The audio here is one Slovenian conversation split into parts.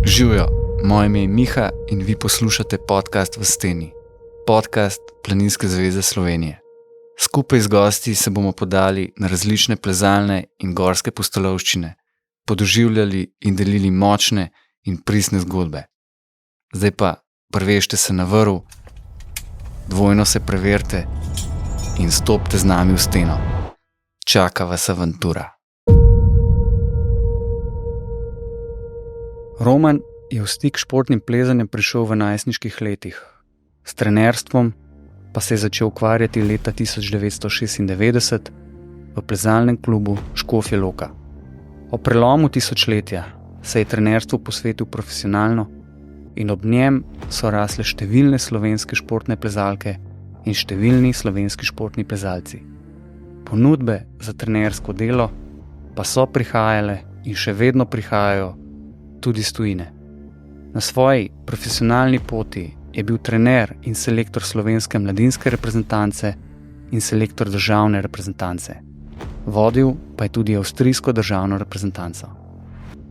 Živjo, moje ime je Miha in vi poslušate podcast V steni, podcast Planinske zveze Slovenije. Skupaj z gosti se bomo podali na različne plezalne in gorske pustolovščine, podoživljali in delili močne in pristne zgodbe. Zdaj pa prvešte se na vrv, dvojno se preverite in stopite z nami v steno. Čaka vas avantura. Roman je v stik s športnim plezanjem prišel v najstniških letih. S trenerstvom pa se je začel ukvarjati leta 1996 v plezalnem klubu Škofja Loka. O prelomu tisočletja se je trenerstvu posvetil profesionalno in ob njem so rasle številne slovenske športne plezalke in številni slovenski športni plezalci. Ponudbe za trenersko delo pa so prihajale in še vedno prihajajo tudi iz tujine. Na svoji profesionalni poti je bil trener in selektor slovenske mladinske reprezentance in selektor državne reprezentance. Vodil pa je tudi avstrijsko državno reprezentanco.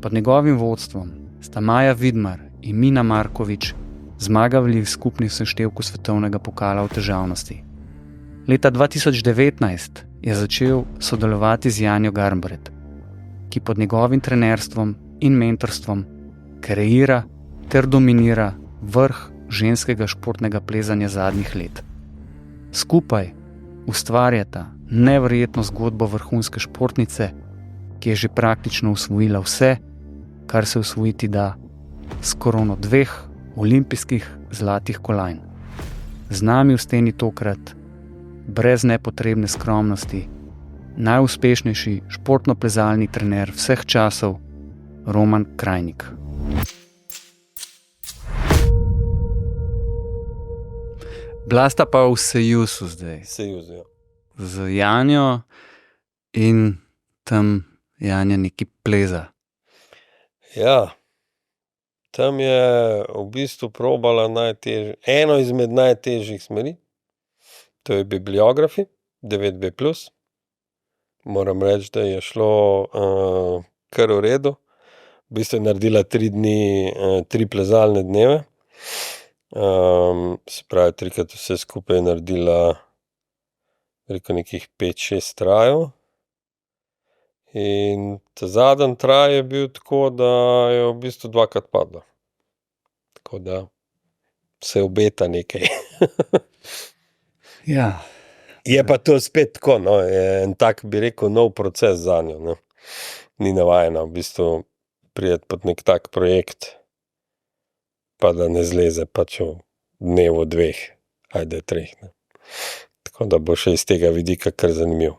Pod njegovim vodstvom sta Maja Vidmar in Mina Markovič zmagali v skupni seštevku svetovnega pokala v težavnosti. Leta 2019 je začel sodelovati z Janjo Garnbret, ki pod njegovim trenerstvom in mentorstvom kreira ter dominira vrh ženskega športnega plezanja zadnjih let. Skupaj ustvarjata neverjetno zgodbo vrhunske športnice, ki je že praktično osvojila vse, kar se osvojiti da, s korono 2 olimpijskih zlatih kolajn. Z nami v steni tokrat, brez nepotrebne skromnosti, najuspešnejši športno-plezalni trener vseh časov, Roman Krajnik. Blasta pa v Sejusu zdaj. Sejuz, ja. Z Janjo in tam Janja neki pleza. Ja, tam je v bistvu probala eno izmed najtežjih smeri, to je bibliografi, 9B+. Moram reči, da je šlo kar v redu. V bistvu je naredila 3 dni, 3 plezalne dneve. Se pravi, 3krat vse skupaj je naredila nekih 5-6 trajev. In ta zadnji traj je bil tako, da je v bistvu 2krat padla. Tako da se obeta nekaj. Ja. Je pa to spet tako, no, je en tak, bi rekel, nov proces zanjo, ne. Ni navajena v bistvu prijeti pod nek tak projekt, pa da ne zleze pač v dnevu 2, ajde 3, ne. Tako da bo še iz tega vidika kar zanimiv.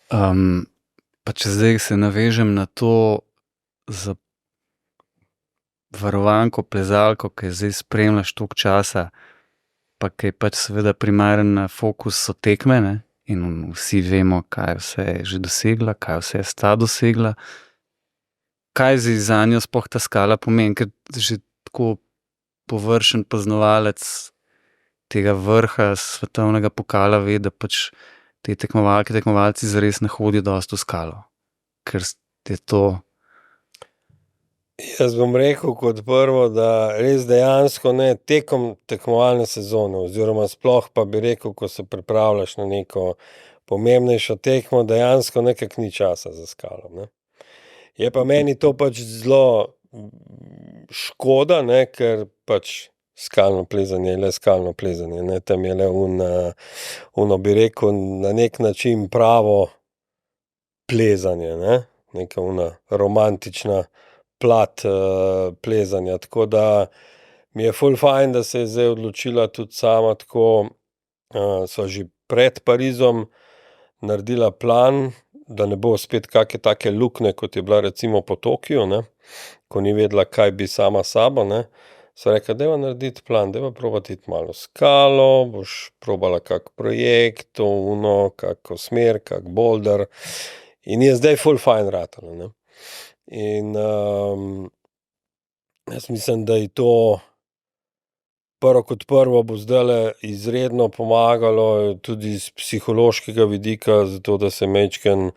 Pa če zdaj se navežem na to za varovanko, plezalko, ki zdaj spremljaš toliko časa, pa ki je pač seveda primaren fokus so tekme, ne? In vsi vemo, kaj vse je že dosegla, kaj vse je sta dosegla. Kaj zdaj za njo sploh ta skala pomeni, ker že tako površen poznavalec tega vrha svetovnega pokala ve, da pač te tekmovalke, tekmovalci zares ne hodijo dosti v skalo, ker je to... Jaz bom rekel kot prvo, da res dejansko ne tekom tekmovalne sezone, oziroma sploh pa bi rekel, ko se pripravljaš na neko pomembnejšo tekmo, dejansko nekako ni časa za skalo, ne. Je pa meni to pač zelo škoda, ne, ker pač skalno plezanje je le skalno plezanje, ne, tam je le ono bi rekel, na nek način pravo plezanje, ne, neka ona romantična plat plezanja, tako da mi je ful fajn, da se je zdaj odločila tudi sama tako, so že pred Parizom naredila plan, da ne bo spet kake take luknje, kot je bila recimo po Tokiu, ne, ko ni vedela, kaj bi sama sabo, ne, so rekla, dajva narediti plan, dajva probati iti malo skalo, boš probala kak projekt, kako smer, kak boulder, in je zdaj ful fajn ratalo, ne. In jaz mislim, da je to prvo kot prvo bo zdajle izredno pomagalo tudi iz psihološkega vidika, zato da se majčkeno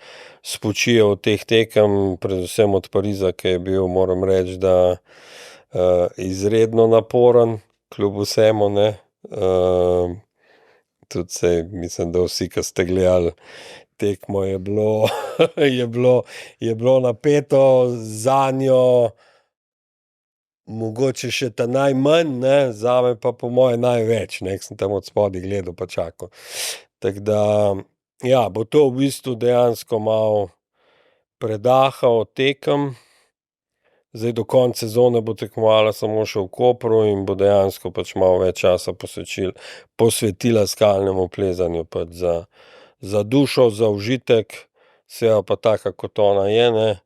spočije od teh tekem, predvsem od Pariza, ki je bil, moram reči, da izredno naporen, kljub vsemu, ne. Tudi saj, mislim, da vsi, ki ste gledali tekmo, je bilo napeto zanjo, mogoče še ta najmanj, ne, zame pa po moje največ, ne, ke sem tam od spodaj gledal pa čakal. Tako da, ja, bo to v bistvu dejansko malo predaha od tekem. Zdaj do konca sezone bo tekmovala samo še v Kopru in bo dejansko pač malo več časa posvetila skalnemu plezanju pač za dušo, za užitek, seveda pa taka, kot ona je, ne,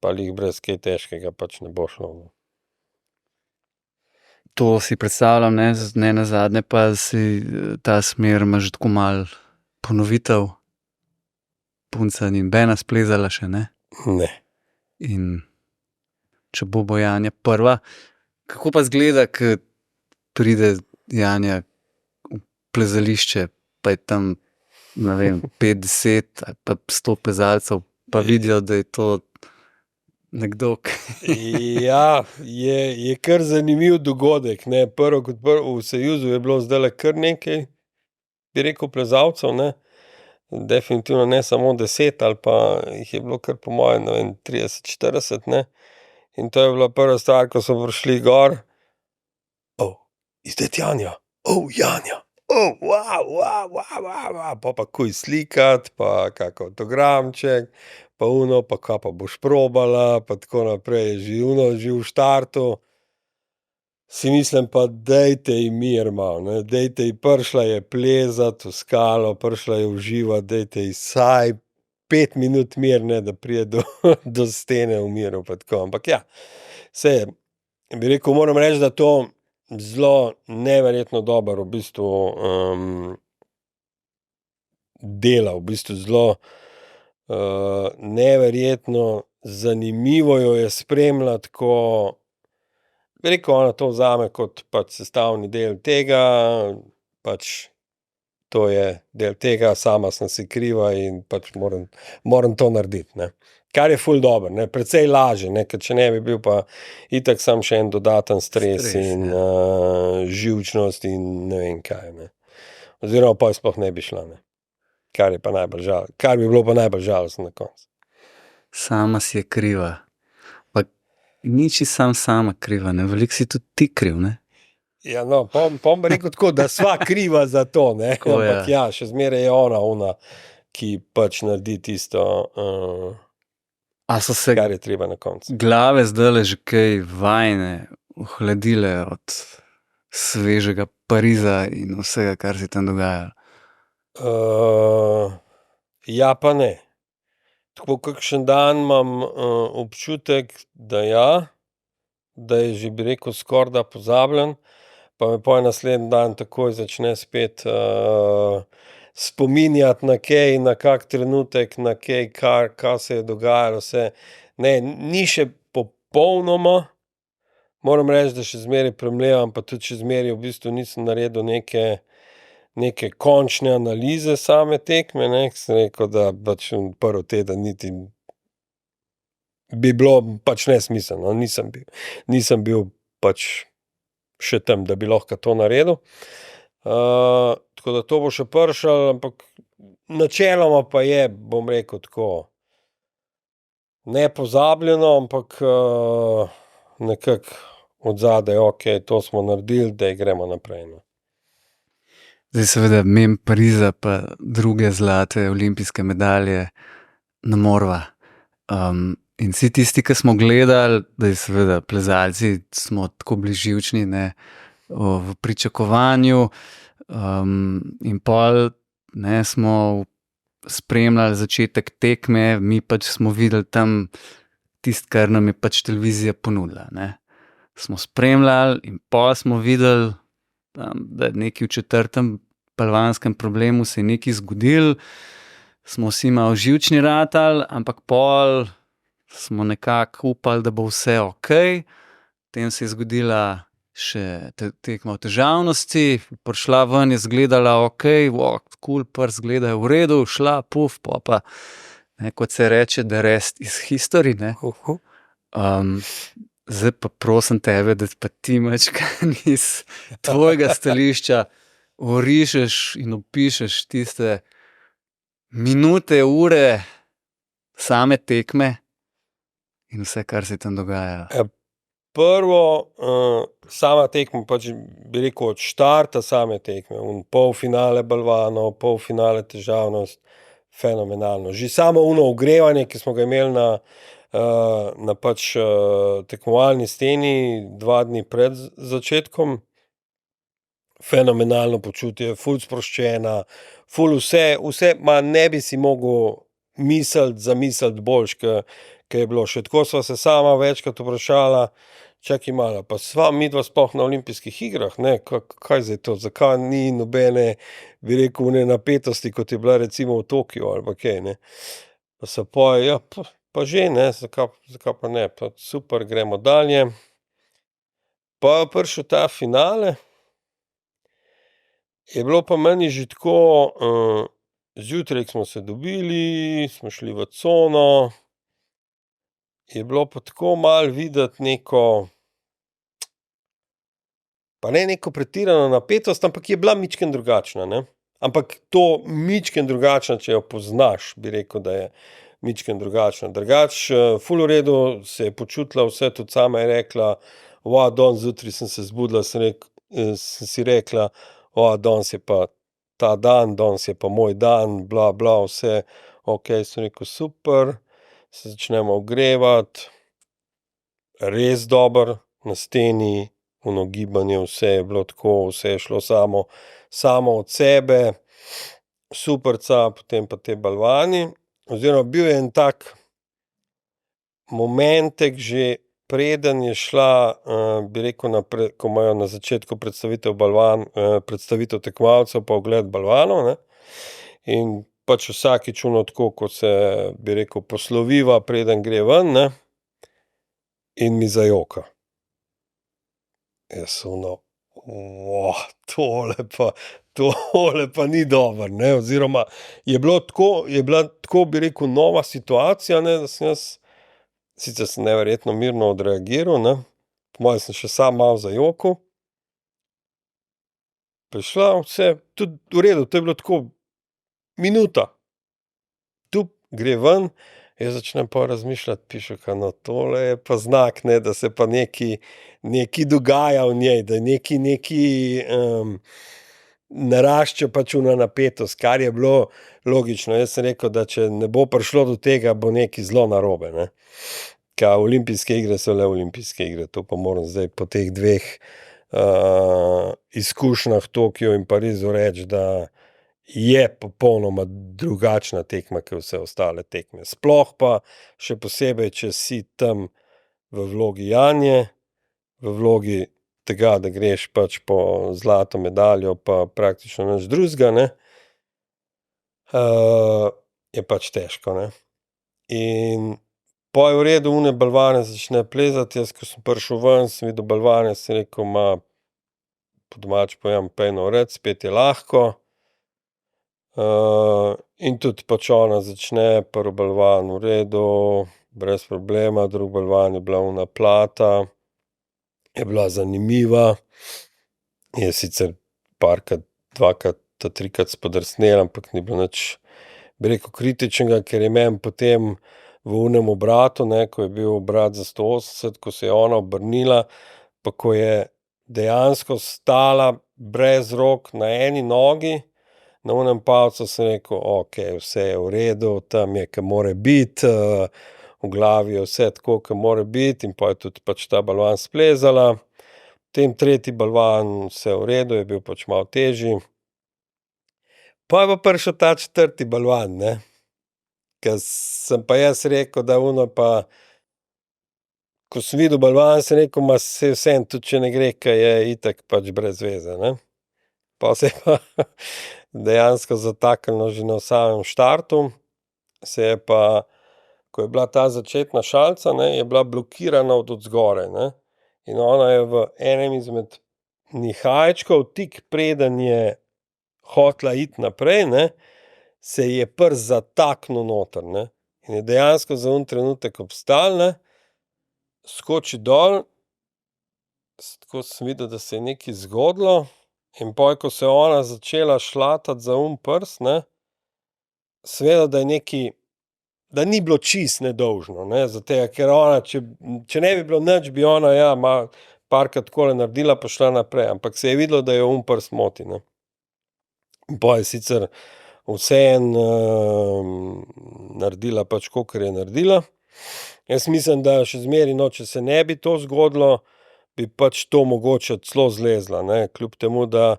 pa glih brez kaj težkega pač ne bo šlo, no. To si predstavljam, ne nazadnje pa si ta smer ima že tako malo ponovitev. Punca ni nobena splezala še, ne? Ne. In če bo Janja prva, kako pa izgleda, ke pride Janja v plezališče, pa je tam, ne vem, 50 ali pa 100 plezalcev, pa vidijo, da je to nekdo, Ja, je kar zanimiv dogodek, ne. Prvo kot prvo, v Sajuzu je bilo zdajle kar nekaj, bi rekel, plezalcev, ne. Definitivno ne samo 10 ali pa jih je bilo kar po moje, ne vem, 30, 40, ne. In to je bila prva stvar, ko smo prišli gor. Is that Janja? Janja. Pol pa kuj slikati, pa kak avtogramček, pa ono, pa kaj pa boš probala, pa tako naprej, že v štartu. Si mislim pa, dajte ji mir malo, ne, dajte ji, prišla je plezat v skalo, prišla je uživati, dajte ji vsaj 5 minut mir, ne, da pride do stene v miru pa tako, ampak ja, saj, bi rekel, moram reči, da to zelo neverjetno dobro v bistvu dela, v bistvu zelo neverjetno zanimivo jo je spremljati, ko, bi rekel, ona to vzame kot pač sestavni del tega, pač to je del tega, sama sem si kriva in pač moram to narediti, ne. Kar je ful dobro, ne, precej lažje, ne, ker če ne bi bil pa itak samo še en dodaten stres in živčnost in ne vem kaj, ne. Oziroma pol sploh ne bi šla, ne. Kar bi bilo pa najbolj žalostno na koncu. Sama si je kriva. Pa ni čisto sama kriva, ne, veliko si tudi ti kriv, ne. Ja, no, pol bom rekel tako, da sva kriva za to, ne, ampak ja, še zmeraj je ona, ki pač naredi tisto, A so se kar je treba na koncu. glave zdajle že kaj vajine ohladile od svežega Pariza in vsega, kar se je tam dogajalo? Ja pa ne. Tako kakšen dan imam občutek, da ja, da je že, bi rekel, skorajda pozabljen, pa me pol naslednji dan takoj začne spet spominjati na kaj, na kak trenutek, na kaj, kaj se je dogajalo vse. Ne, ni še popolnoma, moram reči, da še zmeraj premlevam, pa tudi še zmeraj v bistvu nisem naredil neke končne analize same tekme, ne, ke sem rekel, da pač prvi teden niti bi bilo pač nesmiselno, nisem bil pač še tam, da bi lahko to naredil. Tako da to bo še prišlo, ampak načeloma pa je, bom rekel tako, ne pozabljeno, ampak nekako odzadaj, okej, to smo naredili, daj gremo naprej, no. Zdaj seveda mimo Pariza pa druge zlate olimpijske medalje ne moreva. In vsi tisti, ki smo gledali, da je seveda plezalci smo tako bili živčni, ne, v pričakovanju, in pol, ne, smo spremljali začetek tekme, mi pač smo videli tam tisto, kar nam je pač televizija ponudila, ne. Smo spremljali in pol smo videli, da je nekaj v 4. balvanskem problemu se je nekaj zgodilo, smo vsi malo živčni ratali, ampak pol smo nekako upali, da bo vse okej. Potem se je zgodila še tekma v težavnosti, prišla ven, je izgledala ok, cool, prst gleda v redu, šla, puf, pa, ne, kot se reče, the rest is history, ne. Zdaj pa prosim tebe, da pa ti mačkan iz tvojega stališča orišeš in opišeš tiste minute, ure same tekme in vse, kar se tam dogaja. Prvo, sama tekma, pač bi rekel, od štarta same tekme, polfinale balvanov, polfinale težavnost, fenomenalno. Že samo ogrevanje, ki smo ga imeli na pač tekmovalni steni 2 dni pred začetkom, fenomenalno počutje, ful sproščena, ful vse, ne bi si mogel zamisliti boljš, ke je bilo. Še tako sva se sama večkrat vprašala, čakaj malo, pa sva midva sploh na olimpijskih igrah, ne, kaj zdaj to, zakaj ni nobene, bi rekel, one napetosti, kot je bila recimo v Tokiu ali pa kaj, ne. Pa se pa že, ne, zakaj pa ne, pa super, gremo dalje. Pa je prišel ta finale, je bilo pa meni že tako, zjutraj, ko smo se dobili, smo šli v cono, je bilo pa tako malo videti neko, pa ne neko pretirano napetost, ampak je bila majčkeno drugačna, ne. Ampak to majčkeno drugačna, če jo poznaš, bi rekel, da je majčkeno drugačna. Drugače, ful v redu se je počutila vse, tudi sama je rekla, danes zjutraj sem se zbudila, sem si rekla, danes je pa ta dan, danes je pa moj dan, bla, bla, vse okej, sem rekel, super, se začnemo ogrevati, res dobro, na steni, ono gibanje, vse je bilo tako, vse je šlo samo od sebe, superca, potem pa te balvani, oziroma bil je en tak momentek že, preden je šla, bi rekel, ko imajo na začetku predstavitev tekmovalcev pa ogled balvanov, ne, in pač vsakič ono tako, ko se, bi rekel, posloviva, preden gre ven, ne, in mi zajoka. Jaz ono, tole pa ni dobro, ne, oziroma je bila tako, bi rekel, nova situacija, ne, da sem jaz, sicer sem neverjetno mirno odreagiral, ne, po moje sem še sam malo zajokal. Prišla, vse, tudi v redu, to je bilo tako minuta. Gre ven, jaz začnem pol razmišljati, pišem, no, tole je pa znak, ne, da se pa nekaj dogaja v njej, da nekaj narašča pač ona napetost, kar je bilo logično. Jaz sem rekel, da če ne bo prišlo do tega, bo nekaj zelo narobe, ne. Ke olimpijske igre so le olimpijske igre, to pa moram zdaj po teh 2 izkušnjah, Tokiu in Parizu, reči, da je popolnoma drugačna tekma, ke vse ostale tekme. Sploh pa še posebej, če si tam v vlogi Janje, v vlogi tega, da greš pač po zlato medaljo, pa praktično nič drugega, ne, je pač težko, ne. In pol je v redu, one balvane začne plezati, jaz, ko sem prišel ven, sem videl balvane, sem rekel, po domače povem, pejno vred, spet je lahko. In tudi pač ona začne, prvi balvan v redu, brez problema, drugi balvan je bila ona plata, je bila zanimiva, je sicer parkrat, 2-krat, 3-krat spodrsnela, ampak ni bilo nič, bi rekel, kritičnega, ker je meni potem v onem obratu, ne, ko je bil obrat za 180, ko se je ona obrnila, pa ko je dejansko stala brez rok na eni nogi, na onem palcu, sem rekel, okej, vse je v redu, tam je, ke more biti, v glavi je vse tako, ke more biti, in pol je tudi pač ta balvan splezala. Potem tretji balvan, vse v redu, je bil pač malo težji. Pol je pa prišel ta četrti balvan, ne, ke sem pa jaz rekel, da ono pa, ko sem videl balvan, sem rekel, saj je vseeno, tudi če ne gre, ke je itak pač brez veze, ne. Pol se je pa dejansko zataknilo že na samem štartu, se je pa, ko je bila ta začetna šalica, ne, je bila blokirana od odzgoraj, ne. In ona je v enem izmed nihajčkov, tik preden je hotla iti naprej, ne, se je prst zataknil noter, ne. In je dejansko za un trenutek obstal, ne, skoči dol, tako sem videl, da se je nekaj zgodilo, in pol, ko se je ona začela šlatati za un prst, ne, sem vedel, da je nekaj, da ni bilo čisto nedolžno, ne, zaradi tega, ker ona, če ne bi bilo nič, bi ona, ja, parkrat takole naredila pa šla naprej, ampak se je videlo, da jo un prst moti, ne. In pol je sicer vseeno naredila pač, kakor je naredila. Jaz mislim, da še zmeraj, no, če se ne bi to zgodilo, bi pač to mogoče celo zlezla, ne, kljub temu, da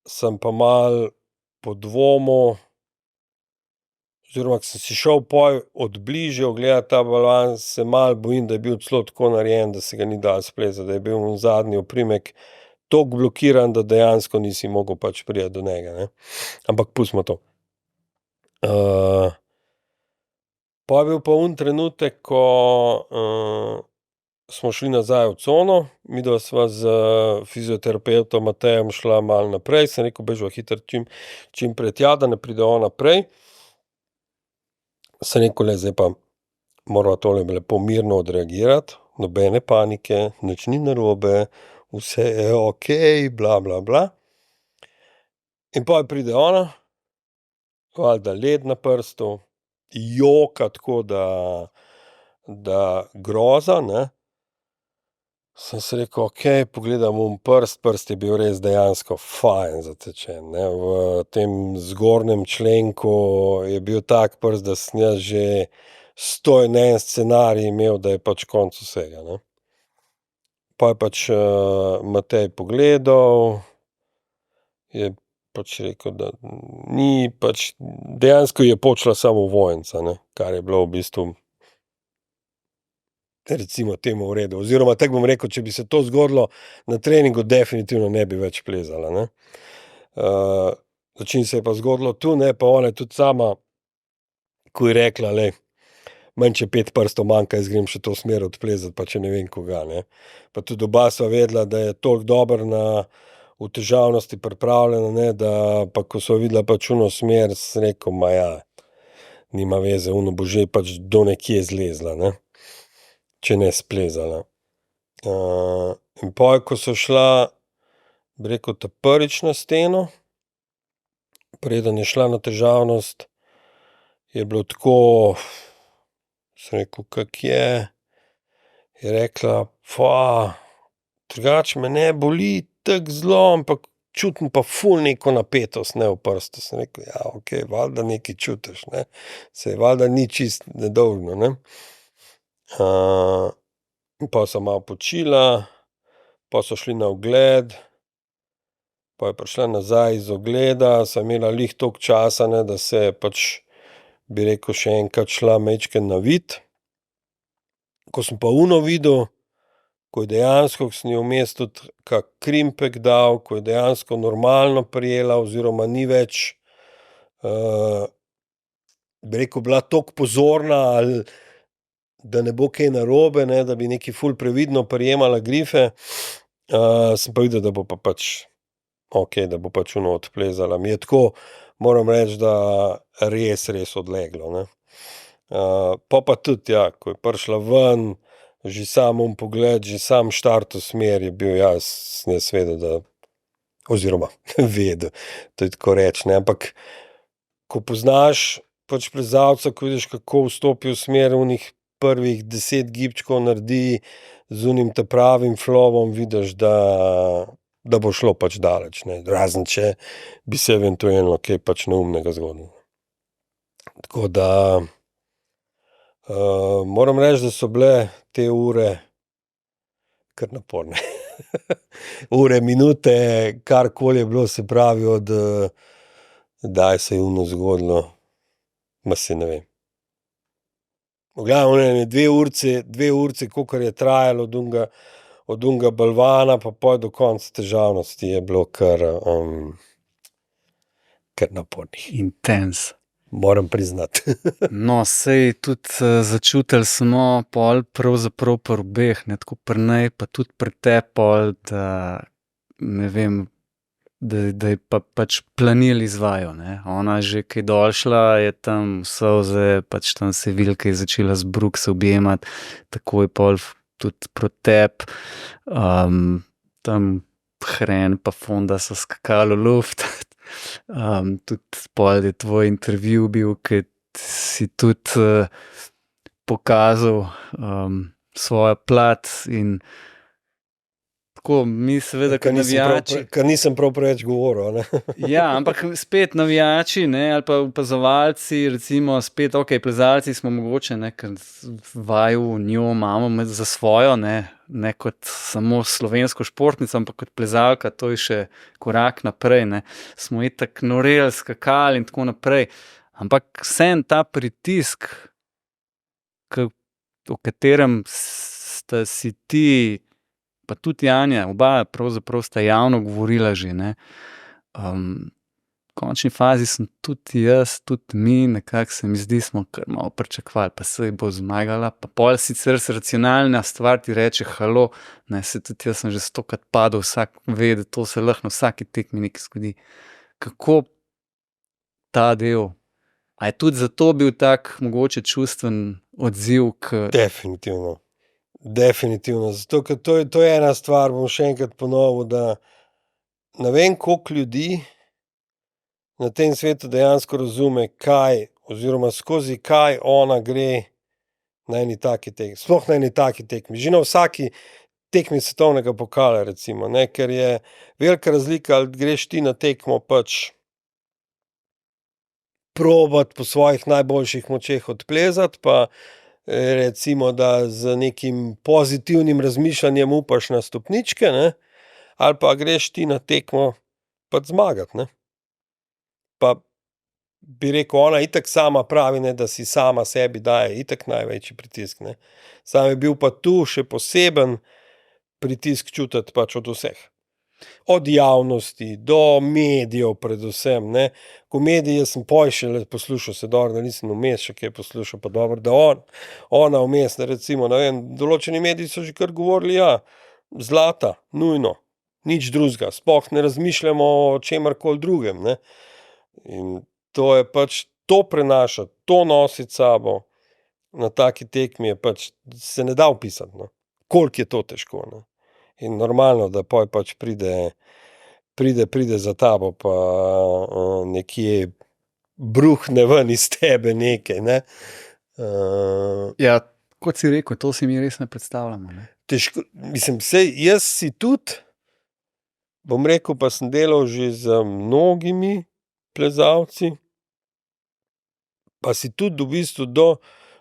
sem pa malo podvomil, oziroma ko sem si šel pol od bližje ogledat ta balvan, se malo bojim, da je bil celo tako narejen, da se ga ni dalo splezati, da je bil zadnji oprimek toliko blokiran, da dejansko nisi mogel pač priti do njega, ne. Ampak pustimo to. Pol je bil pa un trenutek, ko smo šli nazaj v cono, midva sva z fizioterapevtom Matejem šla malo naprej, sem rekel, bežva hitro čim prej tja, da ne pride ona prej. Sem rekel, zdaj pa morava tole lepo mirno odreagirati, nobene panike, nič ni narobe, vse je okej, bla, bla, bla. In pol pride ona, valjda led na prstu, joka tako, da groza, ne. Sem si rekel, okej, pogledam un prst je bil res dejansko fajn zatečen, ne, v tem zgornjem členku je bil tak prst, da sem jaz že 101 scenarij imel, da je pač konec vsega, ne. Pol je pač Matej pogledal, je pač rekel, da ni pač, dejansko je počila samo ovojnica, ne, kar je bilo v bistvu recimo temu v redu, oziroma tako bom rekel, če bi se to zgodilo na treningu, definitivno ne bi več plezala, ne. Začin se je pa zgodilo tu, ne, pa ona je tudi sama, ko je rekla, meni če 5 prstov manjka, jaz grem še to smer odplezati, pa če ne vem kuga, ne. Pa tudi oba sva vedela, da je toliko dobro v težavnosti pripravljena, ne, da pa ko sva videla pač uno smer, sem rekel, nima veze, ono bo že pač do nekje zlezla, ne. Če ne splezala. In pol, ko so šla, bi rekel, ta prvič na steno, preden je šla na težavnost, je bilo tako, sem rekel, kako je. Je rekla, drugače me ne boli tako zelo, ampak čutim pa ful neko napetost, ne, v prstu. Sem rekel, ja, okej, valjda nekaj čutiš, ne. Saj valjda ni čisto nedolžno, ne. In pol sva malo počila, pol so šli na ogled, pol je prišla nazaj iz ogleda, sva imela glih toliko časa, ne, da se je pač, bi rekel, še enkrat šla majčkeno navit. Ko sem pa ono videl, ko je dejansko, ko sem ji vmes tudi kak krimpek dal, ko je dejansko normalno prijela oziroma ni več, bi rekel, bila toliko pozorna ali da ne bo kaj narobe, ne, da bi nekaj ful previdno prijemala grife, sem pa videl, da bo pa pač okej, da bo pač ono odplezala. Mi je tako, moram reči, da res odleglo, ne. Pol pa tudi, ja, ko je prišla ven, že sam pogled, že sam štart v smer je bil, sem jaz vedel, da oziroma vedel, to je tako reči, ne, ampak ko poznaš pač plezalca, ko vidiš, kako vstopi v smer onih prvih 10 gibčkov naredi z onim ta pravim flowom, vidiš, da bo šlo pač daleč, ne, razen če bi se eventuelno kaj pač neumnega zgodilo. Tako da moram reči, da so bile te ure kar naporne. Ure, minute, karkoli je bilo, se pravi od kdaj se je ono zgodilo, saj ne vem. V glavnem ene 2 urici, kolikor je trajalo od onega balvana pa pol do konca težavnosti, je bilo kar napornih. Intenz. moram priznati. No, sej tudi začutili smo pol pravzaprav pri obeh, ne tako pri nej, pa tudi pri tebi pol, da ne vem, da je pač planil izvajal, ne. Ona že kaj došla, je tam solze, pač tam se je videlo, ke je začela z Brooke se objemati, takoj pol tudi proti tebi. Tam hren pa Fonda so skakali v luft. Tudi pol je tvoj intervju bil, ke si tudi pokazal svojo plat in tako mi seveda kot navijači. Ker nisem prav preveč govoril, a ne. Ja, ampak spet navijači, ne, ali pa opazovalci, recimo spet, plezalci smo mogoče, ne, ker vaju njo imamo za svojo, ne kot samo slovensko športnico, ampak kot plezalka, to je še korak naprej, ne. Smo itak noreli, skakali in tako naprej. Ampak vseeno ta pritisk, o katerem sta si ti pa tudi Janja, oba pravzaprav sta javno govorila že, ne. V končni fazi sem tudi jaz, tudi mi, nekako se mi zdi, smo kar malo pričakovali, pa saj bo zmagala, pa pol sicer racionalna stvar ti reče: "Halo, ne, saj tudi jaz sem že stokrat padel, vsak ve, da to se lahko na vsaki tekmi nekaj zgodi." Kako ta del? A je tudi zato bil tak mogoče čustven odziv k Definitivno. Definitivno, zato ker to je ena stvar, bom še enkrat ponovil, da ne vem, koliko ljudi na tem svetu dejansko razume, kaj oziroma skozi kaj ona gre na eni taki tekmi, sploh na eni taki tekmi, že na vsaki tekmi svetovnega pokala recimo, ne, ker je velika razlika, ali greš ti na tekmo pač probati po svojih najboljših močeh odplezati, pa recimo, da z nekim pozitivnim razmišljanjem upaš na stopničke, ne, ali pa greš ti na tekmo pač zmagati, ne. Pa bi rekel, ona itak sama pravi, ne, da si sama sebi daje itak največji pritisk, ne. Samo je bil pa tu še poseben pritisk čutiti pač od vseh. Od javnosti do medijev predvsem, ne. Ko mediji, jaz sem pol šele poslušal, se dobro, da nisem vmes še kaj poslušal, pa dobro, da ona vmes, ne, recimo, ne vem, določeni mediji so že kar govorili, ja, zlata, nujno, nič drugega, sploh ne razmišljamo o čemerkoli drugem, ne. In to je pač, to prenašati, to nositi s sabo na taki tekmi je pač, se ne da opisati, no. Koliko je to težko, ne. In normalno, da pol pač pride za tabo pa nekje bruhne ven iz tebe nekaj, ne. Ja, kot si rekel, to si mi res ne predstavljamo, ne. Težko, mislim, saj jaz si tudi, bom rekel, pa sem delal že z mnogimi plezalci, pa si tudi v bistvu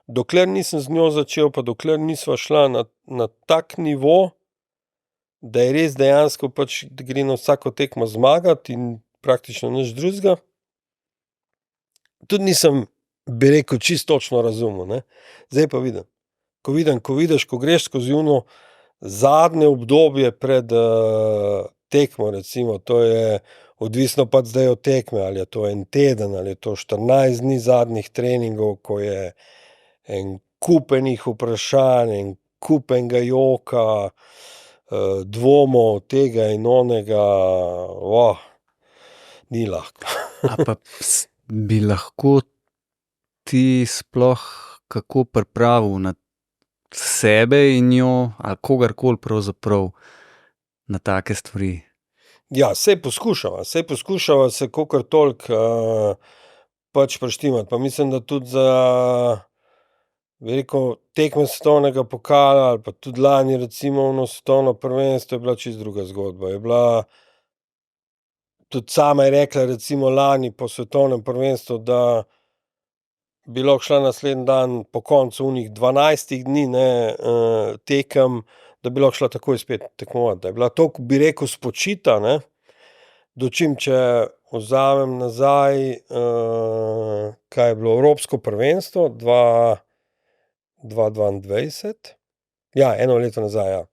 dokler nisem z njo začel, pa dokler nisva šla na tak nivo, da je res dejansko pač, da gre na vsako tekmo zmagati in praktično nič drugega, tudi nisem, bi rekel, čisto točno razumel, ne. Zdaj pa vidim. Ko vidiš, ko greš skozi ono zadnje obdobje pred tekmo, recimo, to je odvisno pač zdaj od tekme, ali je to en teden, ali je to 14 dni zadnjih treningov, ko je en kup enih vprašanj, en kup enega joka, dvomov, tega in onega, ni lahko. A pa bi lahko ti sploh kako pripravil na sebe in njo ali kogarkoli pravzaprav na take stvari? Ja, saj poskušava se kakor toliko pač prištimati, pa mislim, da tudi za, bi rekel, tekme svetovnega pokala ali pa tudi lani recimo ono svetovno prvenstvo je bila čisto druga zgodba, je bila, tudi sama je rekla recimo lani po svetovnem prvenstvu, da bi lahko šla naslednji dan po koncu onih 12 dni, ne, tekem, da bi lahko šla takoj spet tekmovat, da je bila toliko, bi rekel, spočita, ne, dočim, če vzamem nazaj, kaj je bilo, evropsko prvenstvo 2022, ja, eno leto nazaj, ja.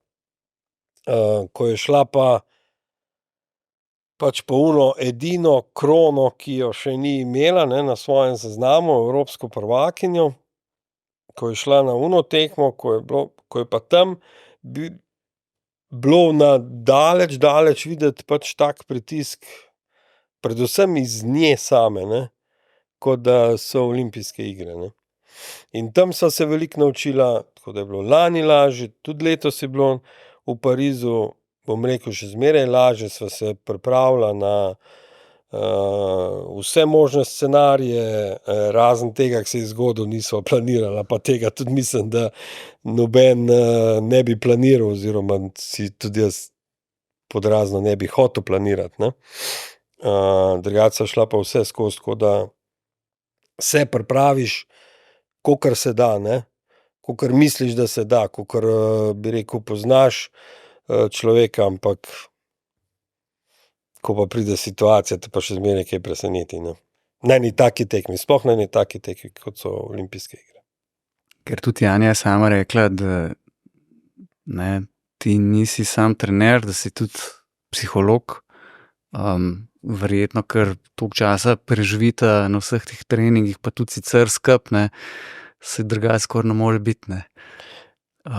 Ko je šla pa pač po uno edino krono, ki jo še ni imela, ne, na svojem seznamu, evropsko prvakinjo, ko je šla na uno tekmo, ko je pa tam bilo na daleč videti pač tak pritisk, predvsem iz nje same, ne, kot da so olimpijske igre, ne. In tam sva se veliko naučila, tako da je bilo lani lažje, tudi letos je bilo v Parizu, bom rekel, še zmeraj lažje, sva se pripravila na vse možne scenarije, razen tega, ki se je zgodil, nisva planirala, pa tega tudi mislim, da noben ne bi planiral, oziroma si tudi jaz pod razno ne bi hotel planirati, ne. Drugače sva šla pa vse skozi, tako da se pripraviš, kakor se da, ne. Kakor misliš, da se da, kakor, bi rekel, poznaš človeka, ampak ko pa pride situacija, te pa še zmeraj kaj preseneti, ne. Na eni taki tekmi, sploh na eni taki tekmi, kot so olimpijske igre. Ker tudi Janja je sama rekla, da ne, ti nisi sam trener, da si tudi psiholog. Verjetno, ker toliko časa preživita na vseh teh treningih, pa tudi sicer skupaj, ne, se drugače skoraj ne more biti, ne.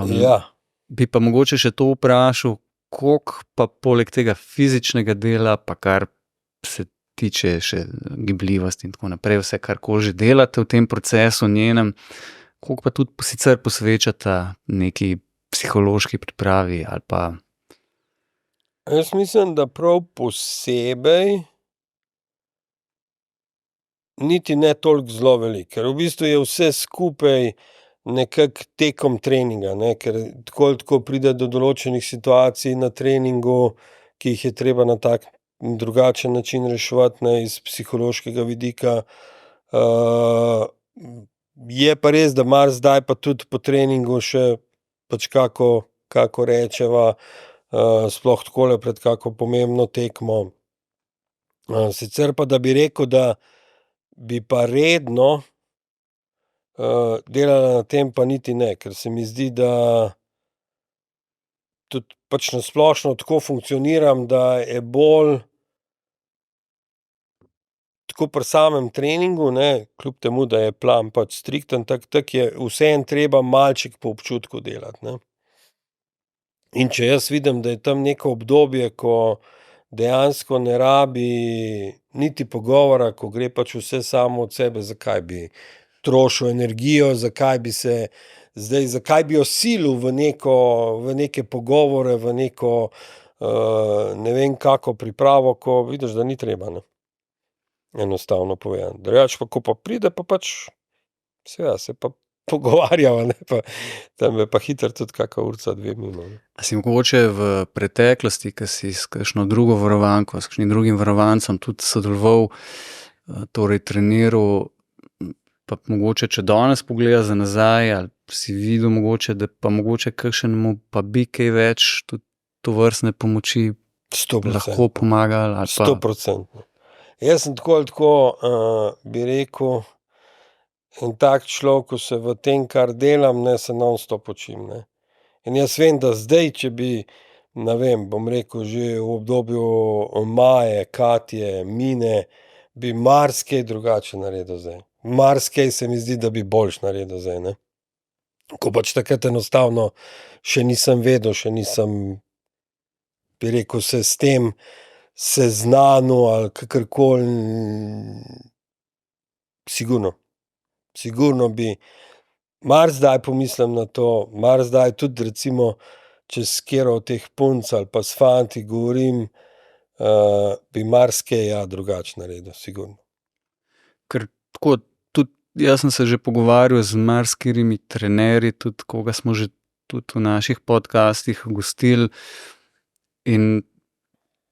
Ja. Bi pa mogoče še to vprašal, koliko pa poleg tega fizičnega dela, pa kar se tiče še gibljivosti in tako naprej, vse karkoli že delate v tem procesu njenem, koliko pa tudi sicer posvečata neki psihološki pripravi ali pa... Jaz mislim, da prav posebej niti ne toliko zelo veliko, ker v bistvu je vse skupaj nekako tekom treninga, ne, ker tako ali tako pride do določenih situacij na treningu, ki jih je treba na tak in drugačen način reševati, ne, iz psihološkega vidika. Je pa res, da marsikdaj pa tudi po treningu še pač kako rečeva, sploh takole pred kako pomembno tekmo. Sicer pa, da bi rekel, da bi pa redno delala na tem, pa niti ne, ker se mi zdi, da tudi pač na splošno tako funkcioniram, da je bolj tako pri samem treningu, ne, kljub temu, da je plan pač strikten, tako je vseeno treba malček po občutku delati, ne. In če jaz vidim, da je tam neko obdobje, ko dejansko ne rabi niti pogovora, ko gre pač vse samo od sebe, zakaj bi trošil energijo, zakaj bi jo silil v neke pogovore, v neko ne vem kako pripravo, ko vidiš, da ni treba, ne. Enostavno povedano. Drugače pa, ko pa pride, pa pač seveda se pa pogovarjava, ne, pa tam je pa hitro tudi kaka urica, dve mimo, ne. A si mogoče v preteklosti, ko si s kakšno drugo varovanko, s kakšnim drugim varovancem tudi sodeloval, torej treniral, pa mogoče, če danes pogledaš za nazaj, ali si videl mogoče, da pa mogoče kakšnemu pa bi kaj več tudi tovrstne pomoči 100%. lahko pomagalo, ali pa... 100%. Jaz sem tako ali tako, bi rekel, en tak človek, ko se v tem, kar delam, ne, se non-stop učim, ne. In jaz vem, da zdaj, če bi, ne vem, bom rekel, že v obdobju Maje, Katje, Mine, bi marsikaj drugače naredil zdaj. Marsikaj se mi zdi, da bi boljše naredil zdaj, ne. Ko pač takrat enostavno še nisem vedel, še nisem, bi rekel, se s tem seznanil ali kakorkoli, sigurno bi marsikdaj pomislim na to, marsikdaj tudi recimo, če s katero od teh punc ali pa s fanti govorim, bi marsikaj, ja, drugače naredil, sigurno. Ker tako, tudi jaz sem se že pogovarjal z marsikaterimi trenerji, tudi koga smo že tudi v naših podcastih gostili, in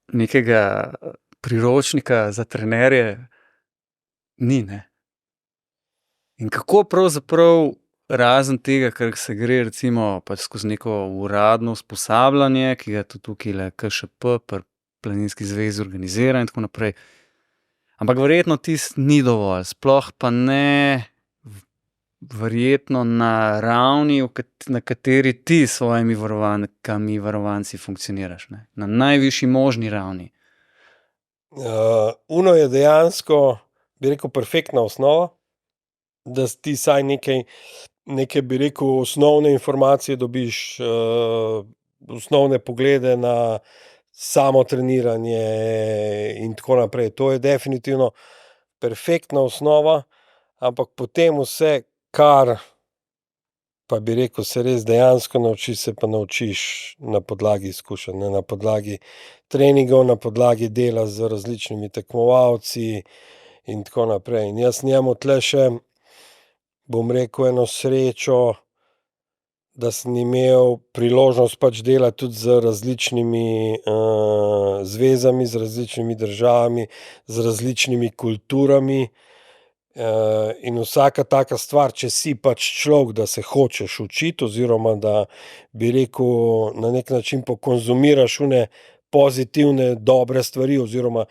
nekega priročnika za trenerje ni, ne. In kako pravzaprav, razen tega, ker se gre recimo pač skozi neko uradno usposabljanje, ki ga tudi tukajle KŠP pri Planinski zvezi organizira in tako naprej, ampak verjetno tisto ni dovolj, sploh pa ne verjetno na ravni, na kateri ti s svojimi varovankami, varovanci funkcioniraš, ne. Na najvišji možni ravni. Uno je dejansko, bi rekel, perfektna osnova, da ti saj neke, bi rekel, osnovne informacije dobiš, osnovne poglede na samo treniranje in tako naprej. To je definitivno perfektna osnova, ampak potem vse, kar pa bi rekel, se res dejansko naučiš, se pa naučiš na podlagi izkušenj, na podlagi treningov, na podlagi dela z različnimi tekmovalci in tako naprej. In jaz njemu tle še, bom rekel, eno srečo, da sem imel priložnost pač delati tudi z različnimi zvezami, z različnimi državami, z različnimi kulturami. In vsaka taka stvar, če si pač človek, da se hočeš učiti, oziroma da, bi rekel, na neki način pokonzumiraš one pozitivne, dobre stvari, oziroma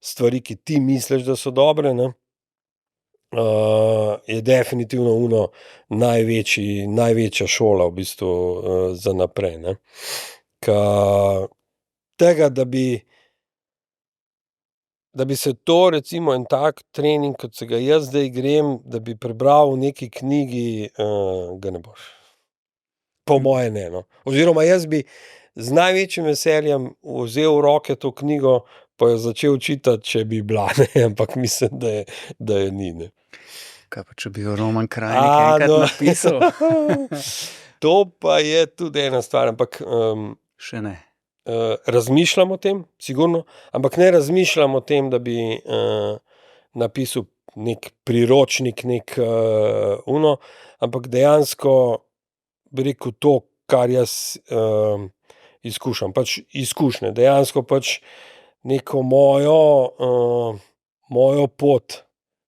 stvari, ki ti misliš, da so dobre, ne, je definitivno ono največja šola v bistvu za naprej, ne. Tega, da bi se to, recimo en tak trening, kot se ga jaz zdaj grem, da bi prebral v neki knjigi, ga ne boš. Po moje ne, no. Oziroma jaz bi z največjim veseljem vzel v roke to knjigo pa jo začel čitati, če bi bila, ne, ampak mislim, da je ni, ne. Kaj pa, če bi jo Roman Krajnik enkrat napisal? To pa je tudi ena stvar, ampak Še ne. razmišljam o tem, sigurno, ampak ne razmišljam o tem, da bi napisal neki priročnik, ampak dejansko, bi rekel, to, kar jaz izkušam, pač izkušnje, dejansko pač neko mojo pot,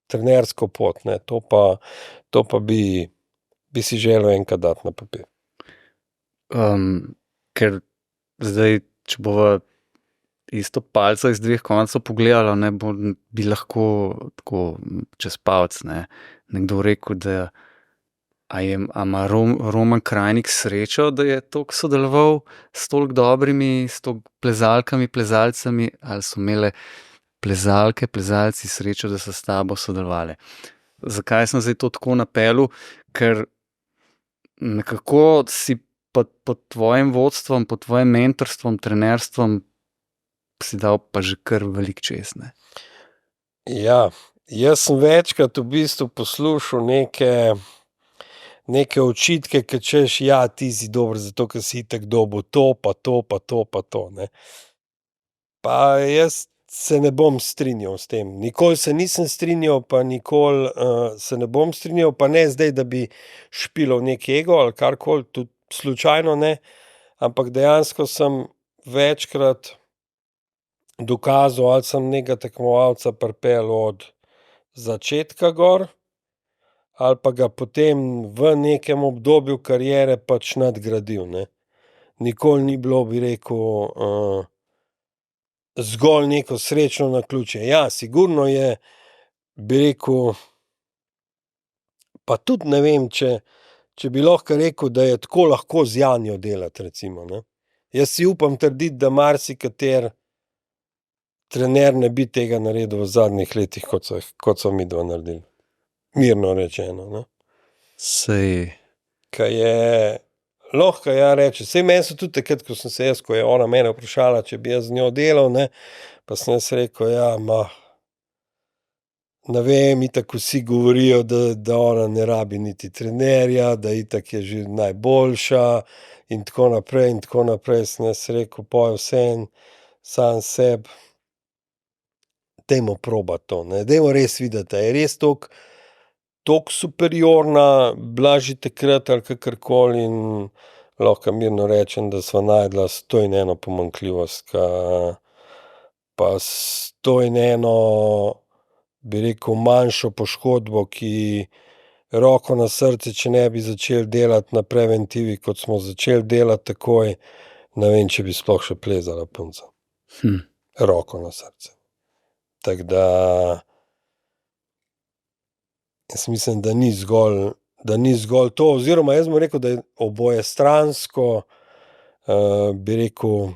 trenersko pot, ne, to pa bi si želel enkrat dati na papir. Ker zdaj, če bova isto palico iz dveh koncev pogledala, ne, bi lahko tako čez palec, ne, nekdo rekel, da a ima Roman Krajnik srečo, da je toliko sodeloval s toliko dobrimi, s toliko plezalkami, plezalcami, ali so imele plezalke, plezalci srečo, da so s tabo sodelovali. Zakaj sem zdaj to tako napeljal? Ker nekako si pod tvojim vodstvom, pod tvojim mentorstvom, trenerstvom si dal pa že kar veliko čez, ne. Ja, jaz sem večkrat v bistvu poslušal neke očitke, ke češ, ja, ti si dober zato, ker si itak dobil to, pa to, pa to, pa to, ne. Pa jaz se ne bom strinjal s tem. Nikoli se nisem strinjal, pa nikoli se ne bom strinjal, pa ne zdaj, da bi špilal neki ego ali karkoli, tudi slučajno ne, ampak dejansko sem večkrat dokazal, ali sem nekega tekmovalca pripeljal od začetka gor ali pa ga potem v nekem obdobju kariere pač nadgradil, ne. Nikoli ni bilo, bi rekel, zgolj neko srečno naključje. Ja, sigurno je, bi rekel, pa tudi ne vem, če bi lahko rekel, da je tako lahko z Janjo delati, recimo, ne. Jaz si upam trditi, da marsikateri trener ne bi tega naredil v zadnjih letih, kot sva midva naredila. Mirno rečeno, ne. Saj. Ke je, lahko ja reče, saj meni so tudi takrat, ko sem se jaz, ko je ona mene vprašala, če bi jaz z njo delal, ne, pa sem jaz rekel: "Ja, ne vem, itak vsi govorijo, da ona ne rabi niti trenerja, da itak je že najboljša in tako naprej in tako naprej." Sem jaz rekel: "Pol je vseeno sam sebi, dajmo probati to, ne, dajmo res videti, a je res toliko superiorna bila že takrat ali kakorkoli." In lahko mirno rečem, da sva našla 101 pomanjkljivost, pa 101, bi rekel, manjšo poškodbo, ki, roko na srce, če ne bi začeli delati na preventivi, kot smo začeli delati takoj, ne vem, če bi sploh še plezala punca. Roko na srce. Tako da jaz mislim, da ni zgolj to, oziroma jaz bom rekel, da je obojestransko, bi rekel,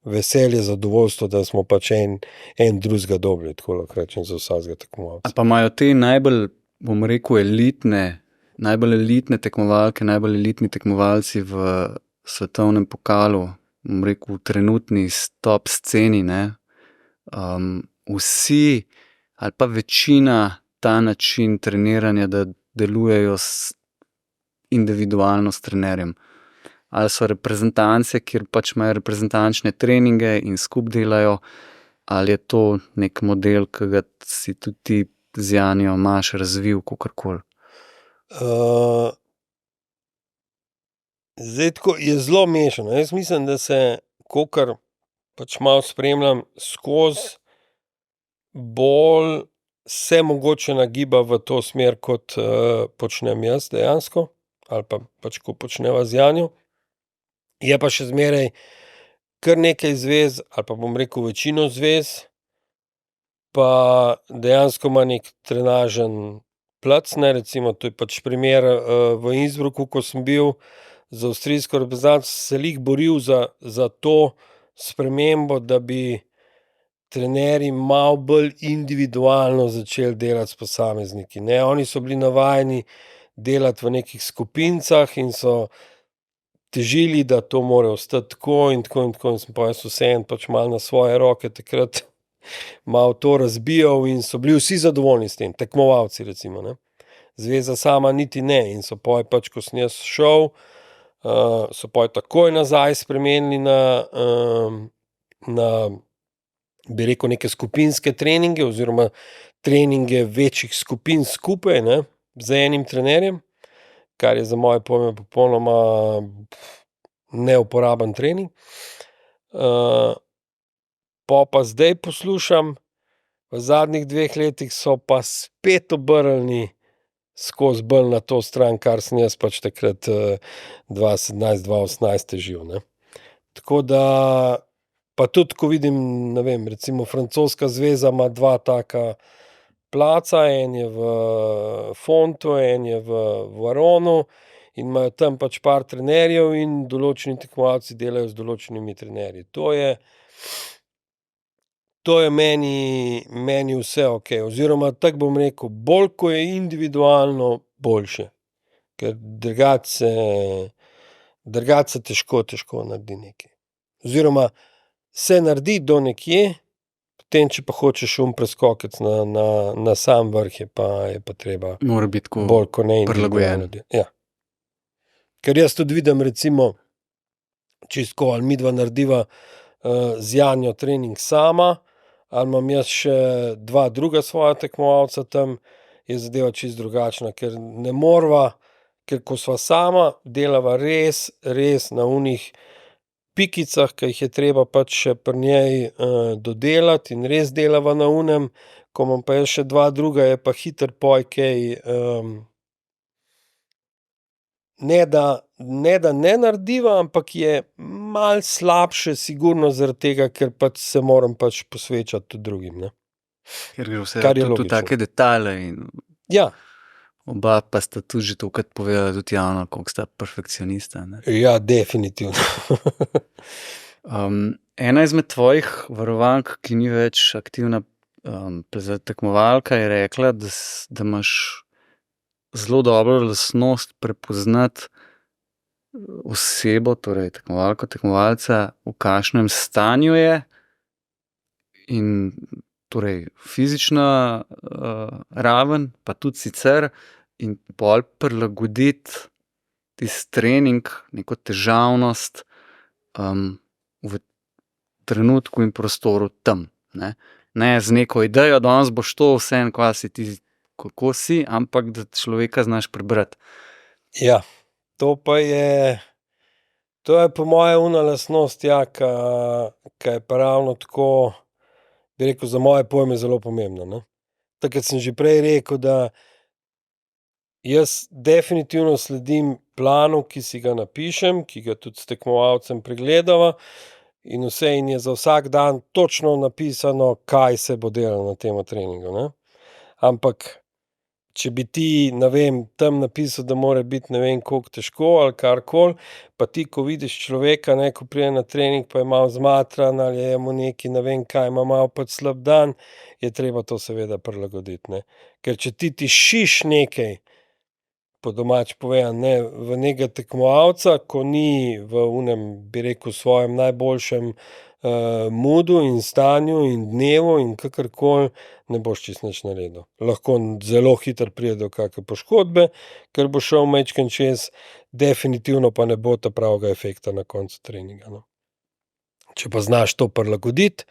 veselje, zadovoljstvo, da smo pač en drugega dobri, tako lahko rečem, za vsakega tekmovalca. A pa imajo te najbolj, bom rekel, najbolj elitne tekmovalke, najbolj elitni tekmovalci v svetovnem pokalu, bom rekel, v trenutni top sceni, ne? Vsi ali pa večina ta način treniranja, da delujejo individualno s trenerjem. Ali so reprezentance, kjer pač imajo reprezentančne treninge in skupaj delajo, ali je to nek model, ki ga si tudi ti z Janjo imaš razvil, kakorkoli? Zdaj tako je zelo mešano. Jaz mislim, da se, kakor pač malo spremljam skozi, bolj se mogoče nagiba v to smer, kot počnem jaz dejansko, ali pa pač ko počneva z Janjo. Je pa še zmeraj kar nekaj zvez, ali pa bom rekel večino zvez, pa dejansko ima nek trenažen plac, ne, recimo, to je pač primer v Innsbrucku, ko sem bil z avstrijsko reprezentanco, se glih boril za to spremembo, da bi trenerji malo bolj individualno začeli delati s posamezniki, ne. Oni so bili navajeni delati v nekih skupinicah in so težili, da to mora ostati tako in tako in tako, in sem pa jaz vseeno pač malo na svoje roke takrat malo to razbijal in so bili vsi zadovoljni s tem, tekmovalci recimo, ne. Zveza sama niti ne, in so pol pač, ko sem jaz šel, so pol takoj nazaj spremenili na bi rekel, neke skupinske treninge oziroma treninge večjih skupin skupaj, ne, z enim trenerjem, kar je za moje pojme popolnoma neuporaben trening. Pol pa zdaj poslušam, v zadnjih 2 letih so pa spet obrnili skozi bolj na to stran, kar sem jaz pač takrat 2017-2018 težil, ne. Tako da, pa tudi, ko vidim, ne vem, recimo francoska zveza ima 2 taka placa, en je v Fontu, en je v Varonu in imajo tam pač par trenerjev in določeni tekmovalci delajo z določenimi trenerji. To je meni vse okej, oziroma tako bom rekel, bolj ko je individualno, boljše. Ker drugače se težko naredi nekaj. Oziroma se naredi do nekje, potem če pa hočeš preskokati na sam vrh, je pa treba Mora biti tako bolj ko ne prilagojen. individualno. Ja. Ker jaz tudi vidim recimo, čisto tako, ali midva narediva z Janjo trening sama, ali imam jaz še 2 druga svoja tekmovalca tam, je zadeva čisto drugačna, ker ne moreva, ker ko sva sama, delava res na onih pikicah, ki jih je treba pač še pri njej dodelati, in res delava na onem, ko imam pa jaz še 2 druga, je pa hitro pol kaj ne da ne narediva, ampak je malo slabše sigurno zaradi tega, ker pač se moram pač posvečati tudi drugim, ne. Ker gre vse Kar je tudi v logično. take detajle in Ja, oba pa sta tudi že tolikokrat povedala tudi javno, koliko sta perfekcionista, ne. ja, definitivno. Ena izmed tvojih varovank, ki ni več aktivna tekmovalka, je rekla, da imaš zelo dobro lastnost prepoznati osebo, torej tekmovalko, tekmovalca, v kakšnem stanju je, in torej fizična raven, pa tudi sicer, in pol prilagoditi tisti trening, neko težavnost v trenutku in prostoru tam, ne. Ne z neko idejo, danes boš to, vseeno, kva si ti, kako si, ampak da človeka znaš prebrati. Ja, to je po moje ona lastnost, ja, ke je pa ravno tako, bi rekel, za moje pojme zelo pomembna, ne. Tako kot sem že prej rekel, da jaz definitivno sledim planu, ki si ga napišem, ki ga tudi s tekmovalcem pregledava, in vse, in je za vsak dan točno napisano, kaj se bo delalo na tem treningu, ne. Ampak če bi ti, ne vem, tam napisal, da mora biti ne vem koliko težko ali karkoli, pa ti, ko vidiš človeka, ne, ko pride na trening, pa je malo zmatran ali je mu neki, ne vem kaj, ima malo pač slab dan, je treba to seveda prilagoditi, ne. Ker če ti tišiš nekaj, po domače povedano, ne, v nekega tekmovalca, ko ni v onem, bi rekel, svojem najboljšem moodu in stanju in dnevu in kakorkoli, ne boš čisto nič naredil. Lahko zelo hitro pride do kake poškodbe, ker bo šel majčkeno čez, definitivno pa ne bo ta pravega efekta na koncu treninga, no. Če pa znaš to prilagoditi,